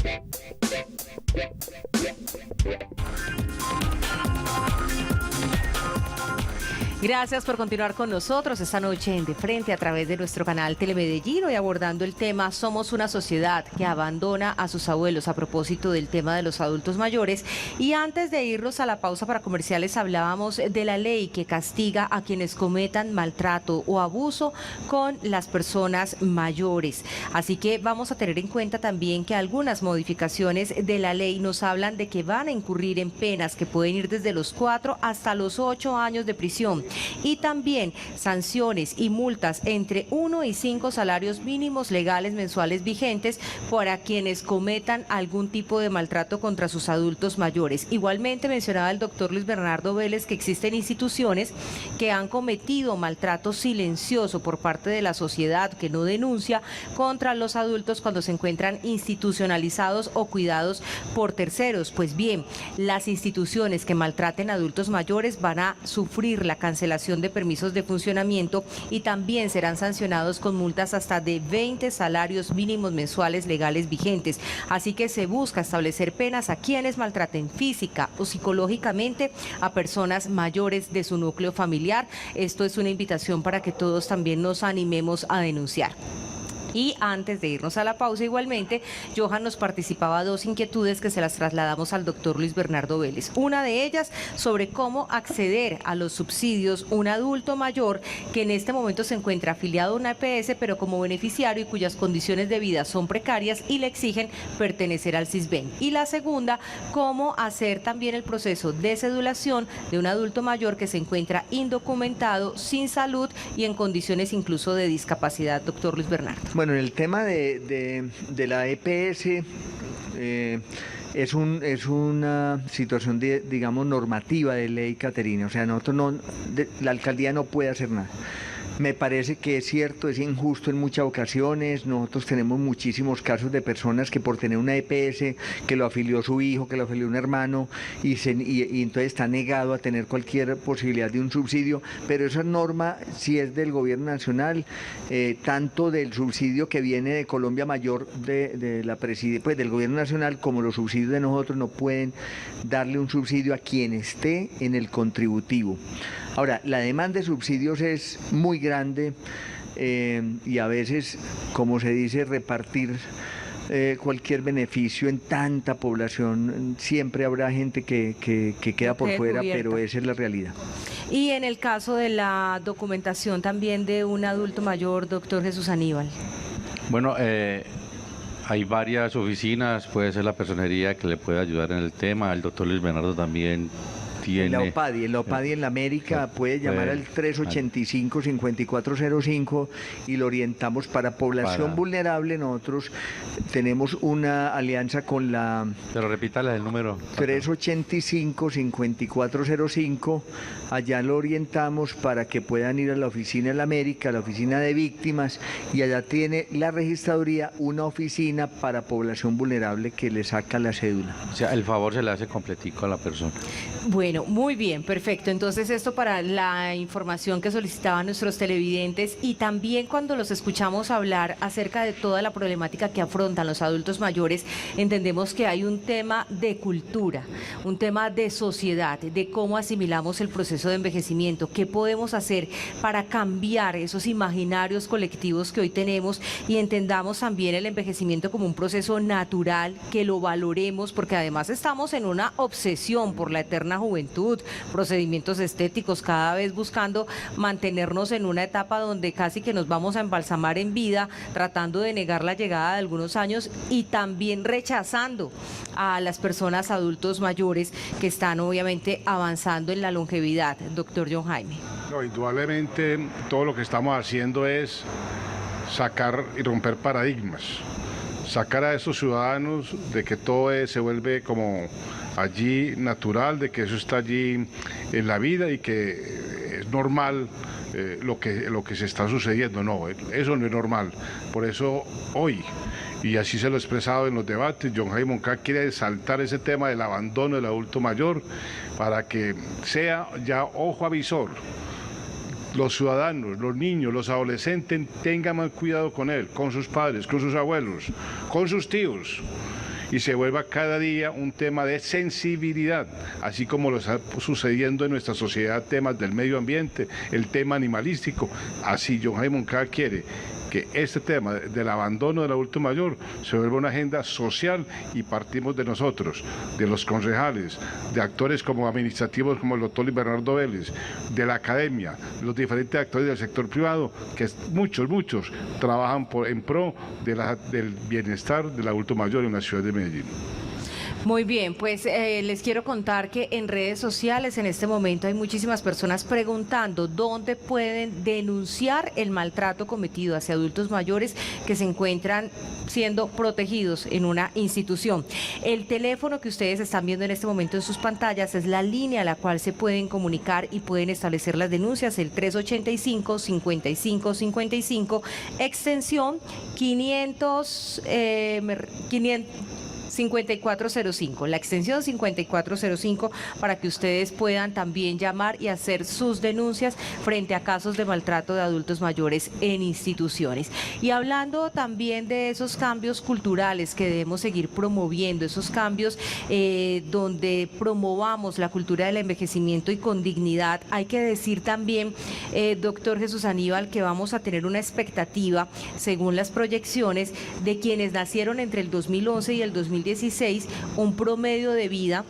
Gracias por continuar con nosotros esta noche en De Frente a través de nuestro canal Telemedellín, hoy abordando el tema Somos una sociedad que abandona a sus abuelos, a propósito del tema de los adultos mayores. Y antes de irnos a la pausa para comerciales hablábamos de la ley que castiga a quienes cometan maltrato o abuso con las personas mayores. Así que vamos a tener en cuenta también que algunas modificaciones de la ley nos hablan de que van a incurrir en penas que pueden ir desde los 4 hasta los 8 años de prisión. Y también sanciones y multas entre 1 y 5 salarios mínimos legales mensuales vigentes para quienes cometan algún tipo de maltrato contra sus adultos mayores. Igualmente mencionaba el doctor Luis Bernardo Vélez que existen instituciones que han cometido maltrato silencioso por parte de la sociedad que no denuncia contra los adultos cuando se encuentran institucionalizados o cuidados por terceros. Pues bien, las instituciones que maltraten a adultos mayores van a sufrir la cancelación de permisos de funcionamiento y también serán sancionados con multas hasta de 20 salarios mínimos mensuales legales vigentes. Así que se busca establecer penas a quienes maltraten física o psicológicamente a personas mayores de su núcleo familiar. Esto es una invitación para que todos también nos animemos a denunciar. Y antes de irnos a la pausa, igualmente, Johan nos participaba 2 inquietudes que se las trasladamos al doctor Luis Bernardo Vélez. Una de ellas sobre cómo acceder a los subsidios un adulto mayor que en este momento se encuentra afiliado a una EPS, pero como beneficiario y cuyas condiciones de vida son precarias y le exigen pertenecer al Sisbén. Y la segunda, cómo hacer también el proceso de cedulación de un adulto mayor que se encuentra indocumentado, sin salud y en condiciones incluso de discapacidad. Doctor Luis Bernardo. Bueno, en el tema de la EPS es una situación, digamos, normativa de ley, Caterina. O sea, la alcaldía no puede hacer nada. Me parece que es cierto, es injusto en muchas ocasiones. Nosotros tenemos muchísimos casos de personas que por tener una EPS, que lo afilió su hijo, que lo afilió un hermano, y entonces está negado a tener cualquier posibilidad de un subsidio, pero esa norma sí es del gobierno nacional, tanto del subsidio que viene de Colombia Mayor, pues del gobierno nacional, como los subsidios de nosotros no pueden darle un subsidio a quien esté en el contributivo. Ahora, la demanda de subsidios es muy grande y a veces, como se dice, repartir cualquier beneficio en tanta población, siempre habrá gente que queda por fuera, pero esa es la realidad. Y en el caso de la documentación también de un adulto mayor, doctor Jesús Aníbal. Bueno, hay varias oficinas, puede ser la personería que le puede ayudar en el tema, el doctor Luis Bernardo también. En la OPADI en la América puede llamar al 385-5405 y lo orientamos para población vulnerable. Nosotros tenemos una alianza con la... Pero repítale el número. 385-5405. Allá lo orientamos para que puedan ir a la oficina en la América, a la oficina de víctimas, y allá tiene la registraduría una oficina para población vulnerable que le saca la cédula. O sea, el favor se le hace completico a la persona. Bueno, muy bien, perfecto. Entonces esto para la información que solicitaban nuestros televidentes y también cuando los escuchamos hablar acerca de toda la problemática que afrontan los adultos mayores, entendemos que hay un tema de cultura, un tema de sociedad, de cómo asimilamos el proceso de envejecimiento, qué podemos hacer para cambiar esos imaginarios colectivos que hoy tenemos y entendamos también el envejecimiento como un proceso natural, que lo valoremos, porque además estamos en una obsesión por la eterna juventud, procedimientos estéticos, cada vez buscando mantenernos en una etapa donde casi que nos vamos a embalsamar en vida, tratando de negar la llegada de algunos años y también rechazando a las personas adultos mayores que están obviamente avanzando en la longevidad. Doctor John Jaime. No, indudablemente todo lo que estamos haciendo es sacar y romper paradigmas, sacar a esos ciudadanos de que todo se vuelve como allí natural, de que eso está allí en la vida y que es normal lo que se está sucediendo. No, eso no es normal. Por eso hoy, y así se lo he expresado en los debates, John Jaime Moncada quiere exaltar ese tema del abandono del adulto mayor para que sea ya ojo avisor. Los ciudadanos, los niños, los adolescentes tengan más cuidado con él, con sus padres, con sus abuelos, con sus tíos. y se vuelva cada día un tema de sensibilidad, así como lo está sucediendo en nuestra sociedad, temas del medio ambiente, el tema animalístico. Así John Jaime Moncada quiere que este tema del abandono del adulto mayor se vuelva una agenda social y partimos de nosotros, de los concejales, de actores como administrativos como el doctor Luis Bernardo Vélez, de la academia, los diferentes actores del sector privado, que muchos trabajan en pro del bienestar del adulto mayor en la ciudad de Medellín. Muy bien, pues les quiero contar que en redes sociales en este momento hay muchísimas personas preguntando dónde pueden denunciar el maltrato cometido hacia adultos mayores que se encuentran siendo protegidos en una institución. El teléfono que ustedes están viendo en este momento en sus pantallas es la línea a la cual se pueden comunicar y pueden establecer las denuncias, el 385-5555, extensión 5405, la extensión 5405, para que ustedes puedan también llamar y hacer sus denuncias frente a casos de maltrato de adultos mayores en instituciones. Y hablando también de esos cambios culturales que debemos seguir promoviendo, esos cambios donde promovamos la cultura del envejecimiento y con dignidad, hay que decir también, doctor Jesús Aníbal, que vamos a tener una expectativa, según las proyecciones, de quienes nacieron entre el 2011 y el 2016, un promedio de vida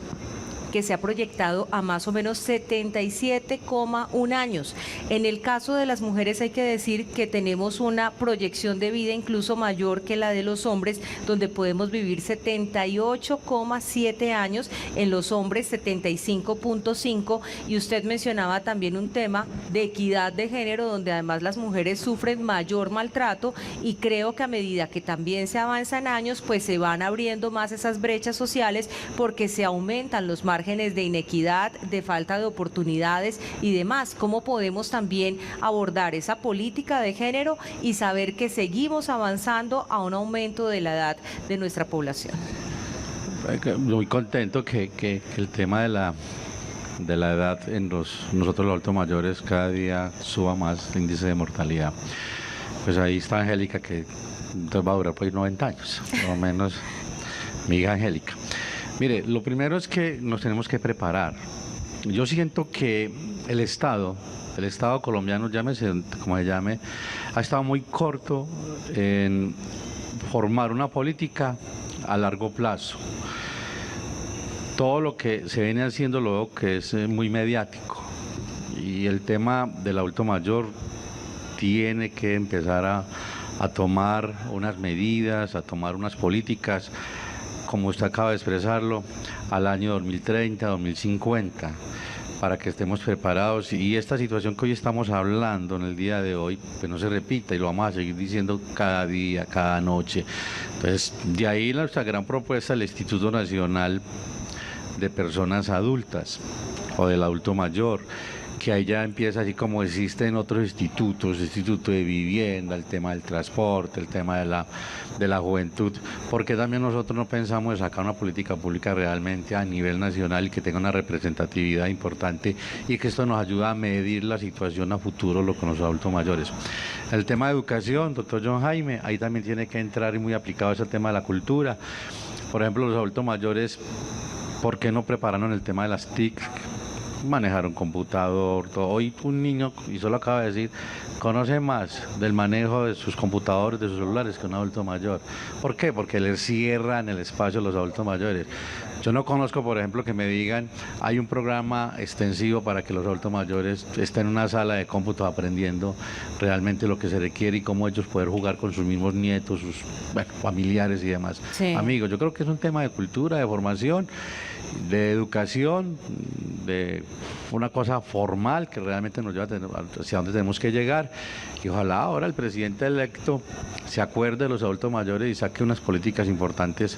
que se ha proyectado a más o menos 77,1 años. En el caso de las mujeres hay que decir que tenemos una proyección de vida incluso mayor que la de los hombres, donde podemos vivir 78,7 años, en los hombres 75,5, y usted mencionaba también un tema de equidad de género, donde además las mujeres sufren mayor maltrato, y creo que a medida que también se avanza en años, pues se van abriendo más esas brechas sociales, porque se aumentan los márgenes de inequidad, de falta de oportunidades y demás. ¿Cómo podemos también abordar esa política de género y saber que seguimos avanzando a un aumento de la edad de nuestra población? Muy contento que el tema de la edad en nosotros los adultos mayores cada día suba más el índice de mortalidad. Pues ahí está Angélica, que entonces va a durar por 90 años, por lo menos mi hija Angélica. Mire, lo primero es que nos tenemos que preparar. Yo siento que el Estado colombiano, llámese como se llame, ha estado muy corto en formar una política a largo plazo. Todo lo que se viene haciendo lo veo que es muy mediático, y el tema del adulto mayor tiene que empezar a tomar unas medidas, a tomar unas políticas, como usted acaba de expresarlo, al año 2030, 2050, para que estemos preparados y esta situación que hoy estamos hablando en el día de hoy, pues no se repita, y lo vamos a seguir diciendo cada día, cada noche. Entonces, de ahí nuestra gran propuesta del Instituto Nacional de Personas Adultas o del Adulto Mayor, que ahí ya empieza, así como existen otros institutos, Instituto de Vivienda, el tema del transporte, el tema de la juventud, porque también nosotros no pensamos en sacar una política pública realmente a nivel nacional y que tenga una representatividad importante, y que esto nos ayuda a medir la situación a futuro con los adultos mayores. El tema de educación, doctor John Jaime, ahí también tiene que entrar, y muy aplicado ese tema de la cultura. Por ejemplo, los adultos mayores, ¿por qué no prepararon el tema de las TIC? Manejar un computador, todo. Hoy un niño, y solo acaba de decir, conoce más del manejo de sus computadores, de sus celulares, que un adulto mayor. ¿Por qué? Porque les cierran el espacio a los adultos mayores. Yo no conozco, por ejemplo, que me digan, hay un programa extensivo para que los adultos mayores estén en una sala de cómputo aprendiendo realmente lo que se requiere y cómo ellos poder jugar con sus mismos nietos, sus familiares y demás. Sí. Amigos, yo creo que es un tema de cultura, de formación, de educación, de una cosa formal que realmente nos lleva hacia donde tenemos que llegar, y ojalá ahora el presidente electo se acuerde de los adultos mayores y saque unas políticas importantes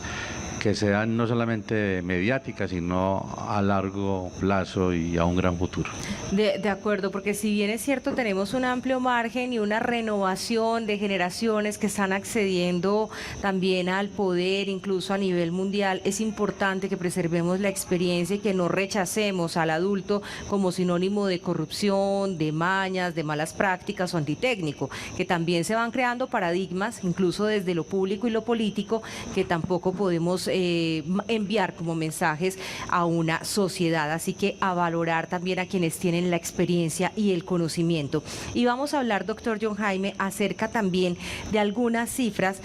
que sean no solamente mediáticas, sino a largo plazo y a un gran futuro. De acuerdo, porque si bien es cierto, tenemos un amplio margen y una renovación de generaciones que están accediendo también al poder, incluso a nivel mundial, es importante que preservemos la experiencia y que no rechacemos al adulto como sinónimo de corrupción, de mañas, de malas prácticas o antitécnico, que también se van creando paradigmas, incluso desde lo público y lo político, que tampoco podemos enviar como mensajes a una sociedad. Así que a valorar también a quienes tienen la experiencia y el conocimiento. Y vamos a hablar, doctor John Jaime, acerca también de algunas cifras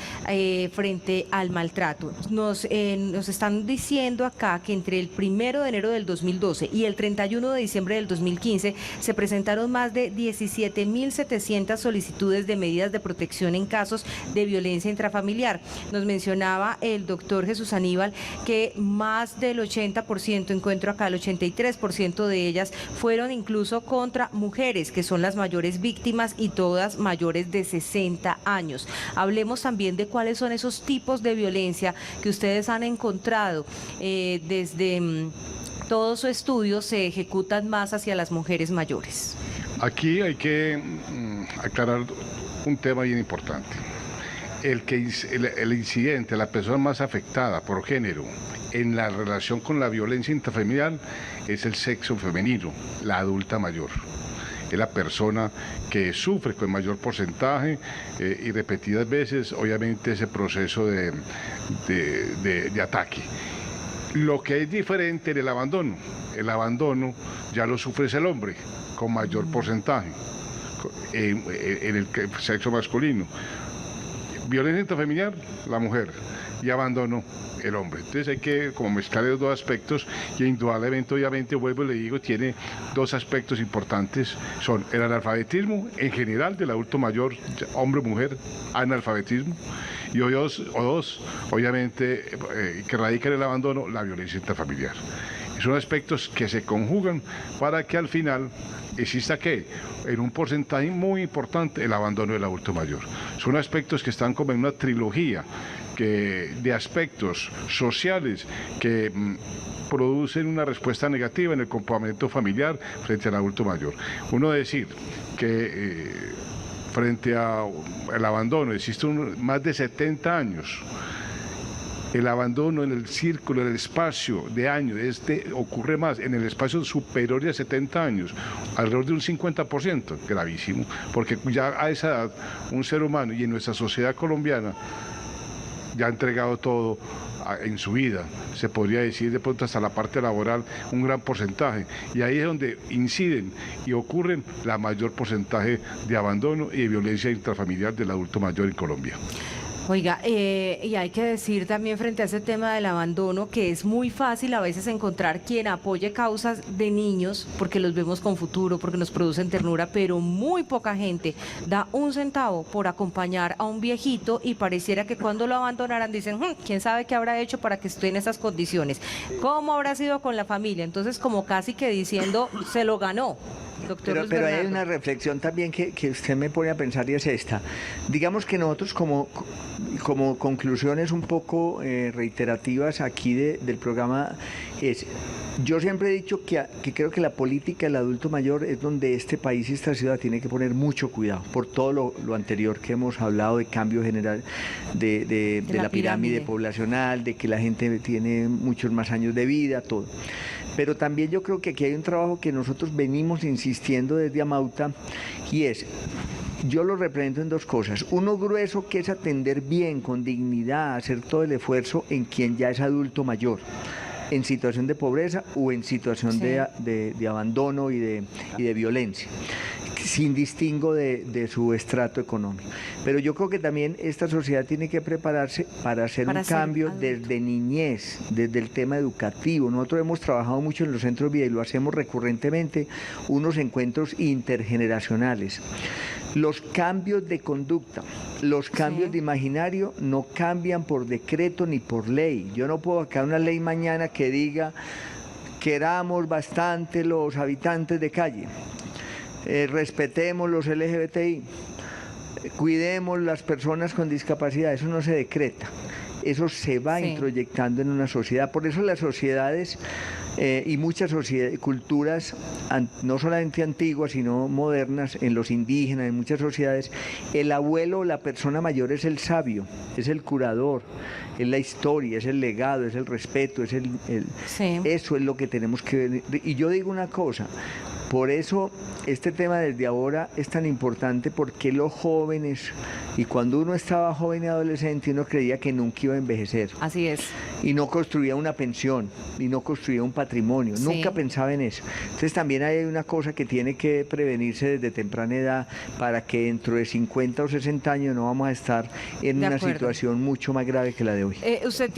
frente al maltrato. Nos están diciendo acá que entre el 1 de enero del 2012 y el 31 de diciembre del 2015 se presentaron más de 17.700 solicitudes de medidas de protección en casos de violencia intrafamiliar. Nos mencionaba el doctor Jesús Aníbal que más del 80%, encuentro acá el 83% de ellas fueron incluso contra mujeres, que son las mayores víctimas y todas mayores de 60 años. Hablemos también de cuáles son esos tipos de violencia que ustedes han encontrado desde todo su estudio se ejecutan más hacia las mujeres mayores. Aquí hay que aclarar un tema bien importante. El incidente, la persona más afectada por género en la relación con la violencia intrafamiliar es el sexo femenino, la adulta mayor. Es la persona que sufre con mayor porcentaje y repetidas veces, obviamente, ese proceso de ataque. Lo que es diferente en el abandono ya lo sufre el hombre con mayor porcentaje en el sexo masculino. Violencia intrafamiliar, la mujer, y abandono, el hombre. Entonces hay que como mezclar los dos aspectos y indudablemente, obviamente, vuelvo y le digo, tiene dos aspectos importantes, son el analfabetismo en general del adulto mayor, hombre o mujer, analfabetismo, y dos, obviamente, que radica en el abandono, la violencia intrafamiliar. Son aspectos que se conjugan para que al final exista que en un porcentaje muy importante el abandono del adulto mayor. Son aspectos que están como en una trilogía de aspectos sociales que producen una respuesta negativa en el comportamiento familiar frente al adulto mayor. Uno decir que frente al abandono existen más de 70 años. El abandono en el círculo, en el espacio de años, ocurre más en el espacio superior de 70 años, alrededor de un 50%, gravísimo, porque ya a esa edad un ser humano y en nuestra sociedad colombiana ya ha entregado todo en su vida, se podría decir de pronto hasta la parte laboral, un gran porcentaje, y ahí es donde inciden y ocurren la mayor porcentaje de abandono y de violencia intrafamiliar del adulto mayor en Colombia. Oiga, y hay que decir también frente a ese tema del abandono que es muy fácil a veces encontrar quien apoye causas de niños porque los vemos con futuro, porque nos producen ternura, pero muy poca gente da un centavo por acompañar a un viejito y pareciera que cuando lo abandonaran dicen, ¿quién sabe qué habrá hecho para que esté en esas condiciones? ¿Cómo habrá sido con la familia? Entonces como casi que diciendo, se lo ganó. Pero hay una reflexión también que usted me pone a pensar y es esta. Digamos que nosotros como conclusiones un poco reiterativas aquí del programa yo siempre he dicho que creo que la política del adulto mayor es donde este país y esta ciudad tiene que poner mucho cuidado por todo lo anterior que hemos hablado de cambio general de la pirámide poblacional, de que la gente tiene muchos más años de vida, todo. Pero también yo creo que aquí hay un trabajo que nosotros venimos insistiendo desde Amauta y yo lo represento en dos cosas. Uno grueso que es atender bien, con dignidad, hacer todo el esfuerzo en quien ya es adulto mayor, en situación de pobreza o en situación de abandono y de violencia, sin distingo de su estrato económico. Pero yo creo que también esta sociedad tiene que prepararse para hacer un cambio desde niñez, desde el tema educativo. Nosotros hemos trabajado mucho en los centros de vida y lo hacemos recurrentemente, unos encuentros intergeneracionales. Los cambios de conducta, los cambios de imaginario no cambian por decreto ni por ley. Yo no puedo sacar una ley mañana que diga queramos bastante los habitantes de calle, respetemos los LGBTI, cuidemos las personas con discapacidad. Eso no se decreta, eso se va introyectando en una sociedad. Por eso las sociedades y muchas culturas, no solamente antiguas, sino modernas, en los indígenas, en muchas sociedades, el abuelo o la persona mayor es el sabio, es el curador, es la historia, es el legado, es el respeto, eso es lo que tenemos que ver. Y yo digo una cosa, por eso este tema desde ahora es tan importante, porque los jóvenes, y cuando uno estaba joven y adolescente, uno creía que nunca iba a envejecer. Así es. y no construía una pensión y no construía un patrimonio, Sí. nunca pensaba en eso. Entonces también hay una cosa que tiene que prevenirse desde temprana edad para que dentro de 50 o 60 años no vamos a estar en De una acuerdo. situación mucho más grave que la de hoy. Usted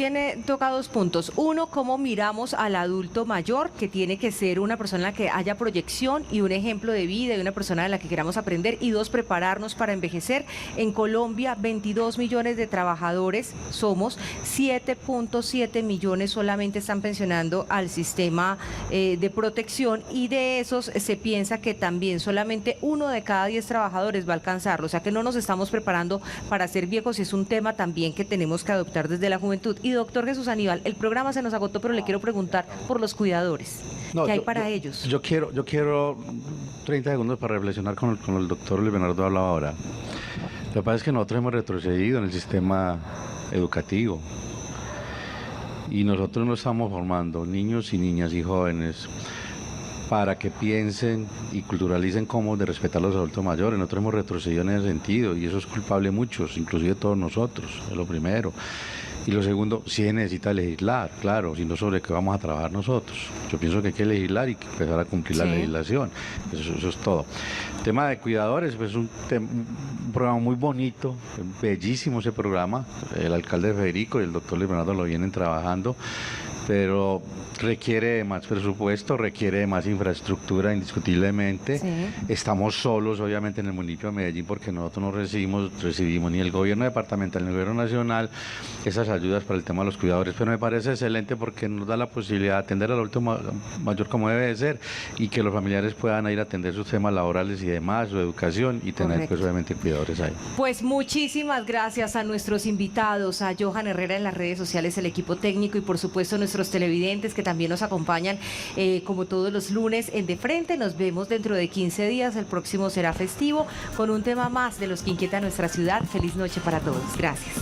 toca dos puntos. Uno, cómo miramos al adulto mayor, que tiene que ser una persona en la que haya proyección y un ejemplo de vida y una persona de la que queramos aprender. Y dos, prepararnos para envejecer. En Colombia, 22 millones de trabajadores somos, 7.7 millones solamente están pensionando al sistema de protección, y de esos se piensa que también solamente 1 de cada 10 trabajadores va a alcanzarlo. O sea que no nos estamos preparando para ser viejos, y es un tema también que tenemos que adoptar desde la juventud. Y doctor Jesús Aníbal, el programa se nos agotó, pero le quiero preguntar por los cuidadores. ¿Qué hay para ellos? Yo quiero 30 segundos para reflexionar con el doctor Luis Bernardo hablaba ahora. Lo que pasa es que nosotros hemos retrocedido en el sistema educativo y nosotros no estamos formando niños y niñas y jóvenes para que piensen y culturalicen cómo de respetar a los adultos mayores. Nosotros hemos retrocedido en ese sentido y eso es culpable de muchos, inclusive todos nosotros, es lo primero. Y lo segundo, sí se necesita legislar, claro, sino sobre qué vamos a trabajar nosotros. Yo pienso que hay que legislar y que empezar a cumplir la Sí. legislación, eso es todo. El tema de cuidadores, pues es un programa muy bonito, bellísimo ese programa, el alcalde Federico y el doctor Luis Bernardo lo vienen trabajando, pero requiere de más presupuesto, requiere de más infraestructura indiscutiblemente. Sí. Estamos solos obviamente en el municipio de Medellín porque nosotros no recibimos ni el gobierno departamental ni el gobierno nacional esas ayudas para el tema de los cuidadores, pero me parece excelente porque nos da la posibilidad de atender al adulto mayor como debe de ser y que los familiares puedan ir a atender sus temas laborales y demás, su educación y tener Correcto. pues obviamente cuidadores ahí. Pues muchísimas gracias a nuestros invitados, a Johan Herrera en las redes sociales, el equipo técnico, y por supuesto a nuestros televidentes que también nos acompañan como todos los lunes en De Frente. Nos vemos dentro de 15 días, el próximo será festivo, con un tema más de los que inquieta nuestra ciudad. Feliz noche para todos. Gracias.